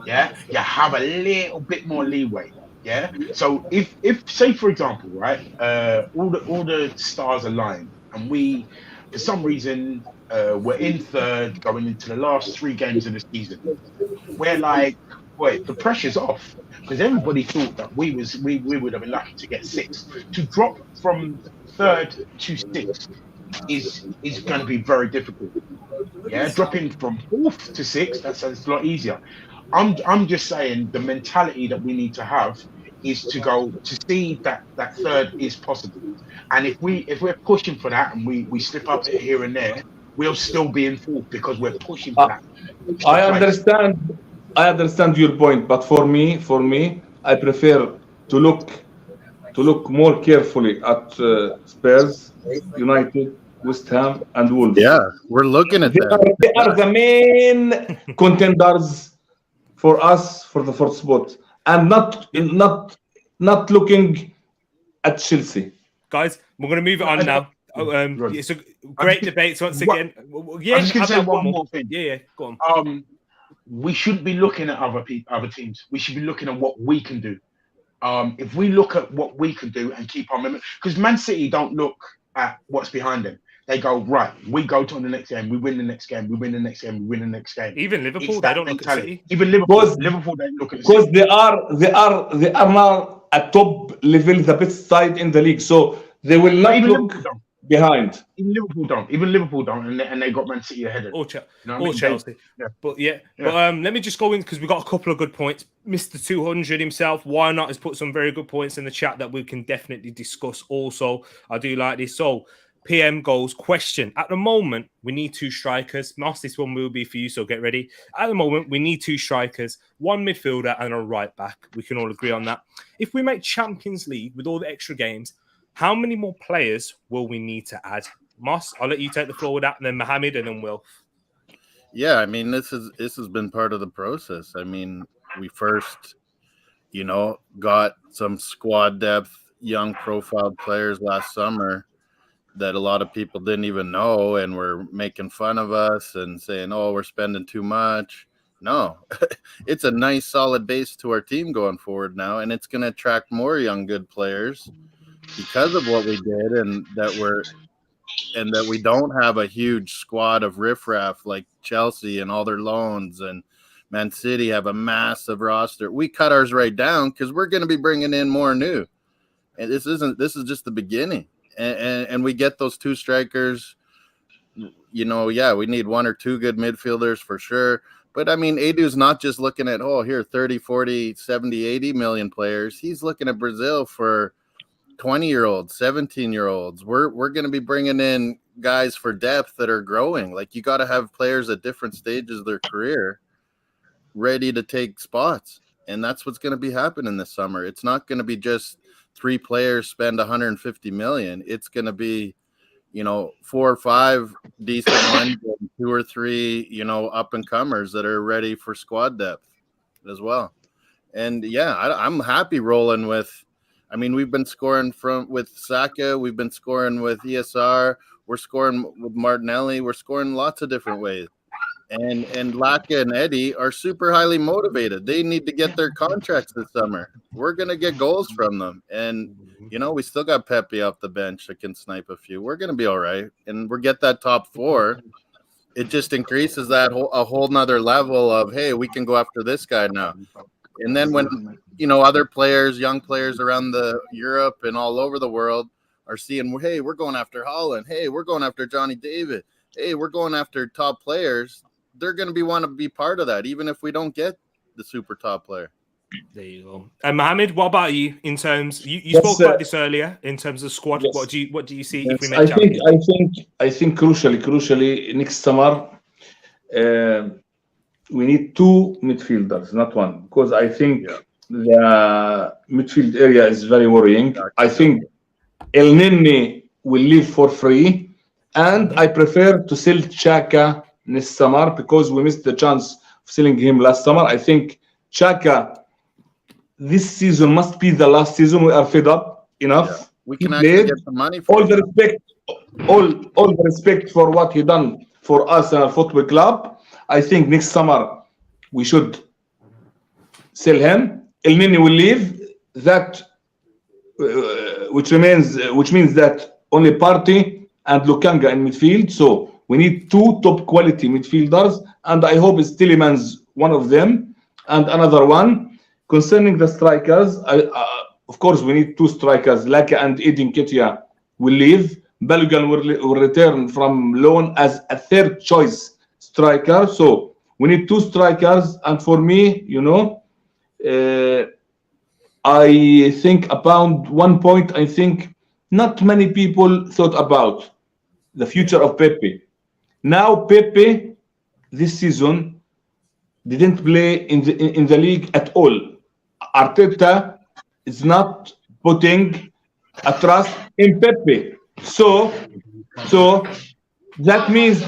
Yeah, you have a little bit more leeway. Yeah. So if say for example, right, all the stars align and we, for some reason, we're in third going into the last 3 games of the season, we're like, wait, the pressure's off. Because everybody thought that we would have been lucky to get 6th. To drop from 3rd to 6th is going to be very difficult. Yeah, dropping from 4th to 6th, that's a lot easier. I'm just saying the mentality that we need to have is to go to see that 3rd is possible. And if we're pushing for that and we slip up here and there, we'll still be in 4th because we're pushing for that. I understand your point, but for me, I prefer to look more carefully at Spurs, United, West Ham, and Wolves. Yeah, we're looking at them. They are the main contenders for us for the 4th spot, and not looking at Chelsea. Guys, we're going to move it on now. It's a great debate once again. Yeah, I'm just going to say one more thing. Yeah, go on. We shouldn't be looking at other teams. We should be looking at what we can do. If we look at what we can do and keep our momentum, because Man City don't look at what's behind them. They go, right, we go to the next game, we win the next game, we win the next game, we win the next game. Even Liverpool, they don't look at City. Even Liverpool don't look at City. Because they are now at top level, the best side in the league. So they will not look behind. Even Liverpool don't, and they got Man City ahead of them. Or Chelsea. But let me just go in because we got a couple of good points. Mr. 200 himself, why not, has put some very good points in the chat that we can definitely discuss also. I do like this. So PM goals question. At the moment, we need 2 strikers. Mas, this one will be for you, so get ready. At the moment, we need 2 strikers, 1 midfielder and a right back. We can all agree on that. If we make Champions League with all the extra games, how many more players will we need to add? Mas, I'll let you take the floor with that, and then Mohammed, and then Will. Yeah, I mean, this has been part of the process. I mean, we first, got some squad depth, young profile players last summer that a lot of people didn't even know and were making fun of us and saying, oh, we're spending too much. No, it's a nice solid base to our team going forward now, and it's going to attract more young good players because of what we did, and that we don't have a huge squad of riffraff like Chelsea and all their loans, and Man City have a massive roster. We cut ours right down because we're going to be bringing in more new, and this is just the beginning. And we get those 2 strikers. Yeah, we need 1 or 2 good midfielders for sure. But I mean, Edu's not just looking at, 30, 40, 70, 80 million players. He's looking at Brazil for 20-year-olds, 17-year-olds. We're going to be bringing in guys for depth that are growing. Like, you got to have players at different stages of their career ready to take spots. And that's what's going to be happening this summer. It's not going to be just 3 players spend 150 million. It's going to be, 4 or 5 decent ones and 2 or 3, up and comers that are ready for squad depth as well. And yeah, I'm happy rolling with. I mean, we've been scoring with Saka. We've been scoring with ESR. We're scoring with Martinelli. We're scoring lots of different ways. And Laka and Eddie are super highly motivated. They need to get their contracts this summer. We're going to get goals from them. And, we still got Pepe off the bench that can snipe a few. We're going to be all right. And we'll get that top 4. It just increases that a whole nother level of, hey, we can go after this guy now. And then when, other players, young players around Europe and all over the world are seeing, hey, we're going after Holland. Hey, we're going after Johnny David. Hey, we're going after top players. They're going to want to be part of that, even if we don't get the super top player. There you go. And Mohammed, what about you in terms? You spoke about this earlier in terms of squad. Yes. What do you see if we make Champions League? I think crucially next summer we need 2 midfielders, not 1, because I think the midfield area is very worrying. I think El Nene will leave for free, and I prefer to sell Xhaka this summer because we missed the chance of selling him last summer. I think Xhaka this season must be the last season. We are fed up enough. Yeah. We can actually get some money for all the respect for what he done for us and our football club. I think next summer we should sell him. El Nene will leave. That which means that only Partey and Lukanga in midfield. So we need 2 top quality midfielders, and I hope it's Tielemans one of them, and another one. Concerning the strikers, of course we need 2 strikers. Laka and Edin Ketia will leave. Balogun will return from loan as a 3rd choice striker. So we need 2 strikers, and for me, I think about one point. I think not many people thought about the future of Pepe. Now Pepe this season didn't play in the league at all. Arteta is not putting a trust in Pepe. So that means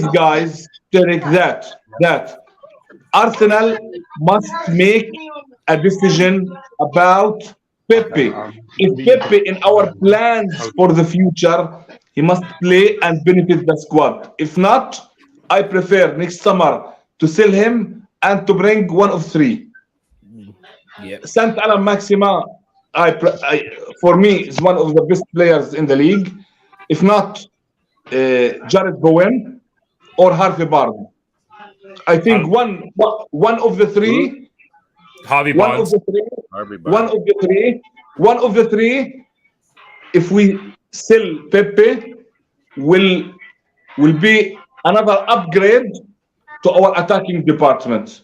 guys, Tereak, that Arsenal must make a decision about Pepe. If Pepe in our plans for the future, he must play and benefit the squad. If not, I prefer next summer to sell him and to bring one of 3. Sant Alan Maxima, for me, is one of the best players in the league. If not, Jared Bowen or Harvey Barnes. I think one of the 3. Harvey Barnes. One of the 3. If we sell Pepe, will be another upgrade to our attacking department.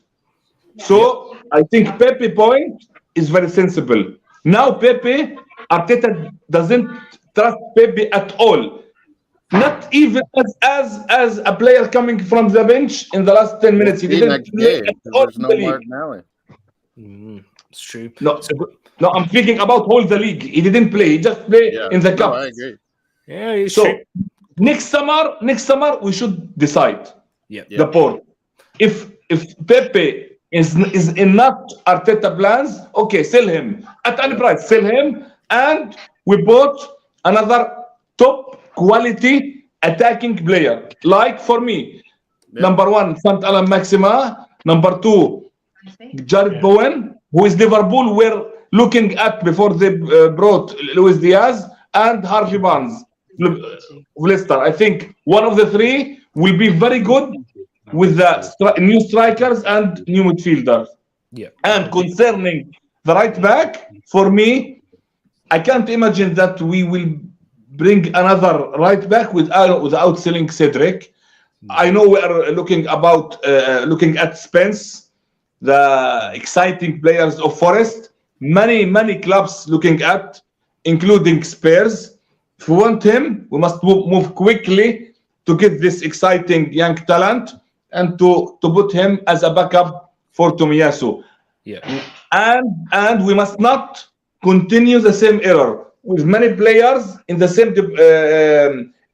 So I think Pepe point is very sensible. Now Pepe, Arteta doesn't trust Pepe at all. Not even as a player coming from the bench in the last 10 We'll minutes. He see didn't next play game at because all there's in no the league. Martinelli. It's true. No, So, no, I'm speaking about whole the league. He didn't play. He just played Yeah, in the no, cup. I agree. yeah, it's So true. next summer we should decide Yeah. the board. If Pepe is in not Arteta plans, okay, sell him at any price. Sell him, and we bought another top quality attacking player. Like for me, number one, Sant Alan Maxima. Number two, Jared Bowen, who is Liverpool were looking at before they brought Luis Diaz, and Harvey Barnes of Leicester. I think one of the three will be very good with the new strikers and new midfielders. Yeah. And concerning the right back, for me, I can't imagine that we will bring another right back without selling Cedric. I know we are looking at Spence, the exciting players of Forest. Many clubs looking at, including Spurs. If we want him, we must move quickly to get this exciting young talent and to put him as a backup for Tomiyasu. Yeah. And we must not continue the same error with many players in the same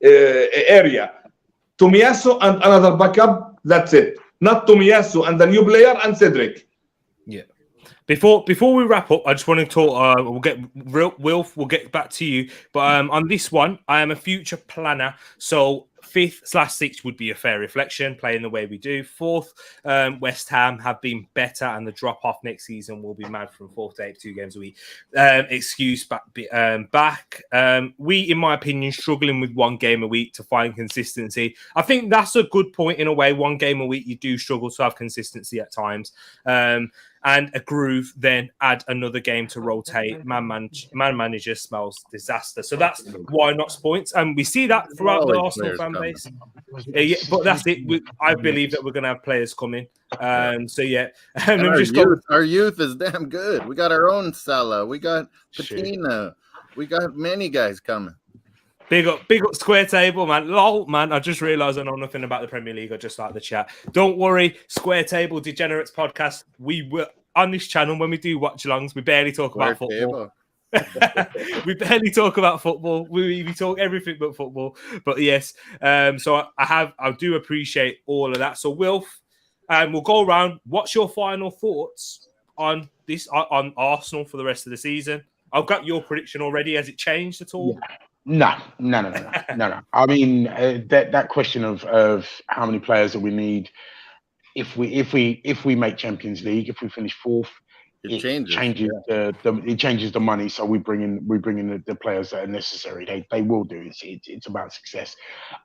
area. Tomiyasu and another backup, that's it. Not Tomiyasu and the new player and Cedric. Yeah. Before we wrap up, I just want to talk. Wilf. We'll get back to you, but on this one, I am a future planner. So 5th/6th would be a fair reflection, playing the way we do. 4th, West Ham have been better, and the drop off next season will be mad from 4 to 8, 2 games a week. Excuse back. We, in my opinion, struggling with 1 game a week to find consistency. I think that's a good point in a way. 1 game a week, you do struggle to have consistency at times. And a groove, then add another game to rotate. Man manager smells disaster. So that's why not points. And we see that throughout the Arsenal fan base. Yeah, but that's it. I believe that we're going to have players coming. So, yeah. And Our youth is damn good. We got our own Salah. We got Patina. We got many guys coming. Big up Square Table, man. Lol, man. I just realised I know nothing about the Premier League. I just like the chat. Don't worry, Square Table Degenerates podcast. We were on this channel when we do watch alongs. We barely talk about football. We barely talk about football. We talk everything but football. But yes, so I do appreciate all of that. So Wilf, we'll go around. What's your final thoughts on this on Arsenal for the rest of the season? I've got your prediction already. Has it changed at all? Yeah. No. I mean, that question of how many players that we need if we make Champions League, if we finish 4th, it changes the money. So we bring in the players that are necessary. They will do. It's about success.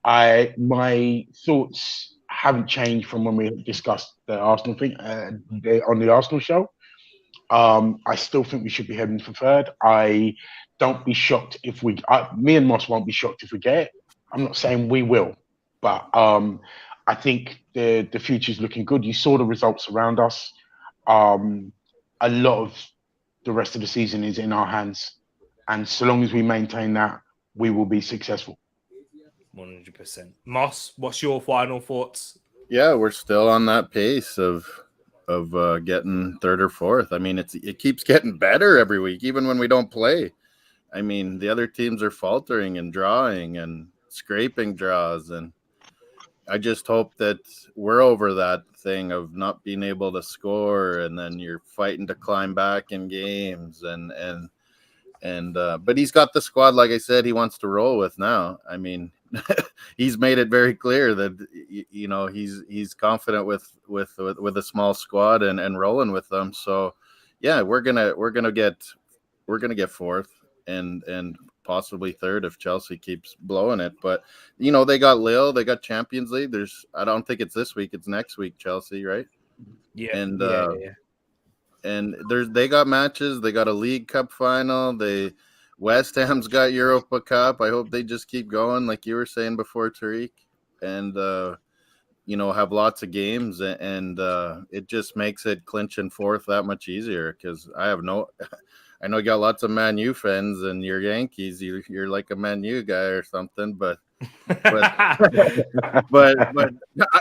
My thoughts haven't changed from when we discussed the Arsenal thing on the Arsenal show. I still think we should be heading for 3rd. I don't be shocked if me and Moss won't be shocked if we get it. I'm not saying we will, but I think the future is looking good. You saw the results around us. A lot of the rest of the season is in our hands, and so long as we maintain that, we will be successful. 100%. Moss, what's your final thoughts? Yeah, we're still on that pace of getting 3rd or 4th. I mean, it keeps getting better every week, even when we don't play. I mean, the other teams are faltering and drawing and scraping draws, and I just hope that we're over that thing of not being able to score, and then you're fighting to climb back in games, and but he's got the squad, like I said, he wants to roll with now. I mean, he's made it very clear that he's confident with a small squad and rolling with them. So yeah, we're gonna get 4th and possibly 3rd if Chelsea keeps blowing it. But they got Lille, they got Champions League. I don't think it's this week, it's next week, Chelsea, right? Yeah. And they got matches. They got a League Cup final. West Ham's got Europa Cup. I hope they just keep going, like you were saying before, Tereak, and have lots of games, and it just makes it clinching 4th that much easier, because I I know you got lots of Man U fans, and you're Yankees. You're like a Man U guy or something, but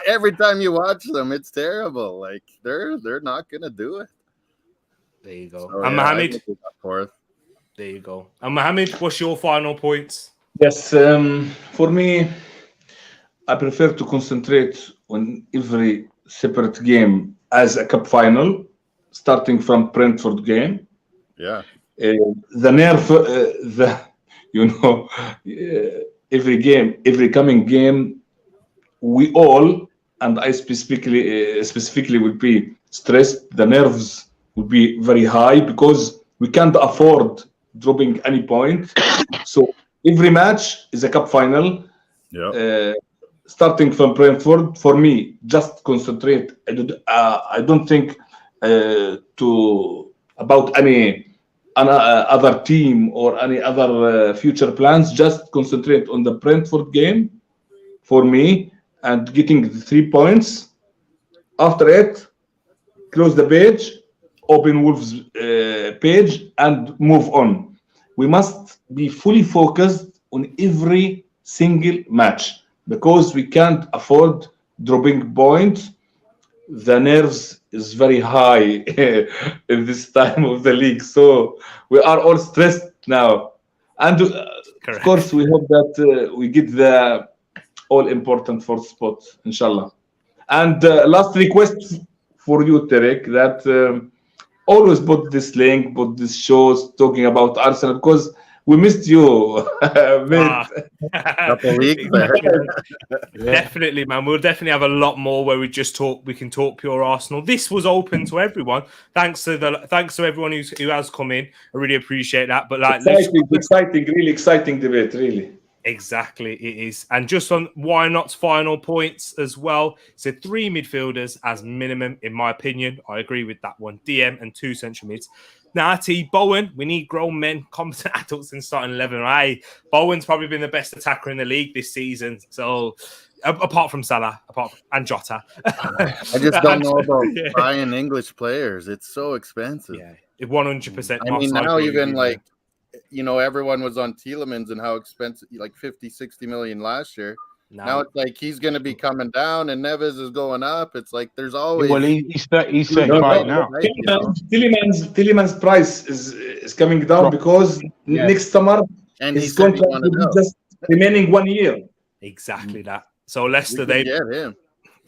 every time you watch them, it's terrible. Like they're not gonna do it. There you go. So, And yeah, I Mohammed, think we got fourth. there you go. And Mohammed, what's your final points? Yes, for me, I prefer to concentrate on every separate game as a cup final, starting from Brentford game. Yeah, The nerve, you know, every game, every coming game, we all, and I specifically will be stressed. The nerves will be very high because we can't afford dropping any point. So every match is a cup final. yeah. Starting from Brentford, for me, just concentrate. I don't think to about any other team or any other future plans. Just concentrate on the Brentford game for me and getting the 3 points. After it, close the page, open Wolves page, and move on. We must be fully focused on every single match because we can't afford dropping points. The nerves is very high in this time of the league, so we are all stressed now. And of Correct. course, we hope that we get the all important fourth spot, inshallah. And last request for you, Tereak, that always put this link, put this shows talking about Arsenal because we missed you, mate. Couple weeks there. Definitely, man. We'll definitely have a lot more where we can talk pure Arsenal. This was open to everyone. Thanks to everyone who has come in. I really appreciate that. But like, Exciting, really exciting debate, really. Exactly, it is. And just on why not's final points as well. So 3 midfielders as minimum, in my opinion. I agree with that one. DM and 2 central mids. Now, T, Bowen, we need grown men, competent adults in starting 11. Hey, Bowen's probably been the best attacker in the league this season. So, apart from Salah, and Jota. I just don't know about buying English players. It's so expensive. Yeah, 100%. I mean, now even like, everyone was on Tielemans and how expensive, like 50, 60 million last year. Now it's like he's going to be coming down and Neves is going up. It's like there's always. Well, he's 35 now. Tielemans' price is coming down because next summer and his contract will be just remaining 1 year. Exactly that. So Leicester, they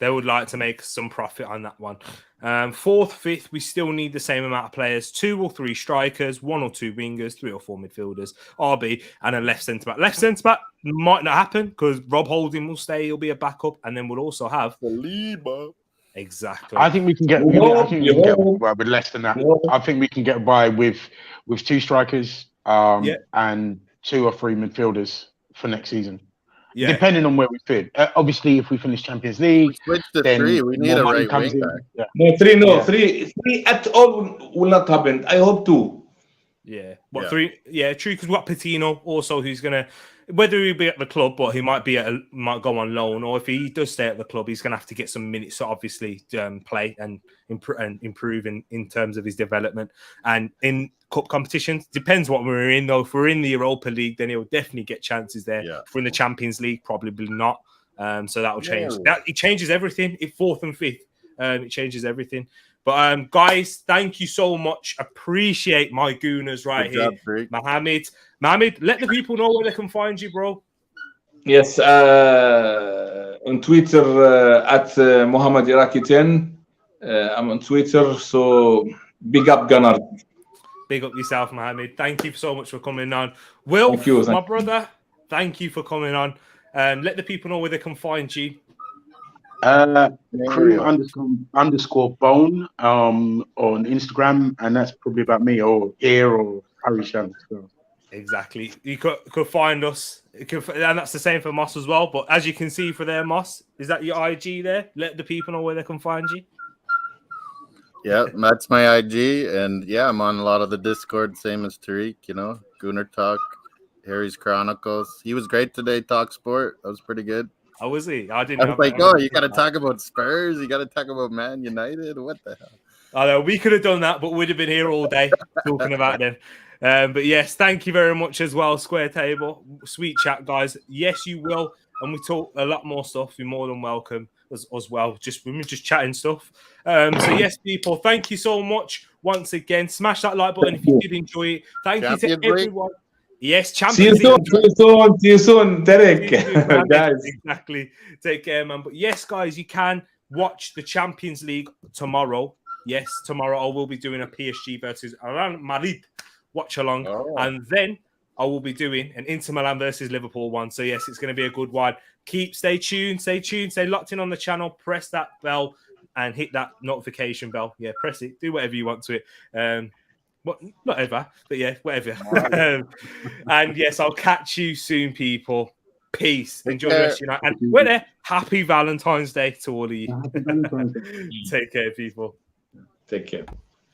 would like to make some profit on that one. 4th, 5th, we still need the same amount of players: 2 or 3 strikers, 1 or 2 wingers, 3 or 4 midfielders, RB, and a left centre back. Left centre back might not happen because Rob Holding will stay; he'll be a backup, and then we'll also have Saliba. Exactly. I think we can get. I think we can get by with less than that. I think we can get by with 2 strikers, and 2 or 3 midfielders for next season. Yeah. Depending on where we fit. Obviously, if we finish Champions League, switch to 3. We need a right wing back. Yeah. No, 3. No, 3 at all will not happen. I hope 2. Yeah. 3? Yeah, true. Because we've got Patino also, who's gonna, whether he'll be at the club, but he might go on loan, or if he does stay at the club, he's gonna have to get some minutes to obviously play and improve in terms of his development. And in cup competitions, depends what we're in though. If we're in the Europa League, then he'll definitely get chances there. Yeah. If we're in the Champions League, probably not. So that will change. It changes everything. If 4th and 5th, it changes everything. But guys, thank you so much. Appreciate my gooners right here. Mohammed, let the people know where they can find you, bro. Yes, on Twitter at Muhammad Iraqi 10. I'm on Twitter, so big up Gunnar. Big up yourself, Mohammed. Thank you so much for coming on. Will, my brother, thank you for coming on. Let the people know where they can find you. Crew _ bone on Instagram, and that's probably about me or Harry Shan. So. Exactly. You could find us, and that's the same for Moss as well. But as you can see for there, Moss, is that your IG there? Let the people know where they can find you. Yeah, that's my IG, and I'm on a lot of the Discord, same as Tereak, Gooner Talk, Harry's Chronicles. He was great today, Talk Sport. That was pretty good. Oh, was he? I was like, you got to talk about Spurs? You got to talk about Man United? What the hell? I know we could have done that, but we'd have been here all day talking about them. But yes, thank you very much as well, Square Table. Sweet chat, guys. Yes, you will. And we talk a lot more stuff. You're more than welcome as well. We're just chatting stuff. So yes, people, thank you so much once again. Smash that like button if you did enjoy it. Thank you to everyone. Yes, Champions League. See you soon, Tereak. Guys. Exactly. Take care, man. But yes, guys, you can watch the Champions League tomorrow. Yes, tomorrow I will be doing a PSG versus Real Madrid watch along. And then I will be doing an Inter Milan versus Liverpool one. So yes, it's going to be a good one. Stay tuned, stay locked in on the channel, press that bell and hit that notification bell. Yeah, press it. Do whatever you want to it. Not ever, but yeah, whatever. And yes, I'll catch you soon, people. Peace. Enjoy the rest of your night. And we're there. Happy Valentine's Day to all of you. Take care, people. Take care.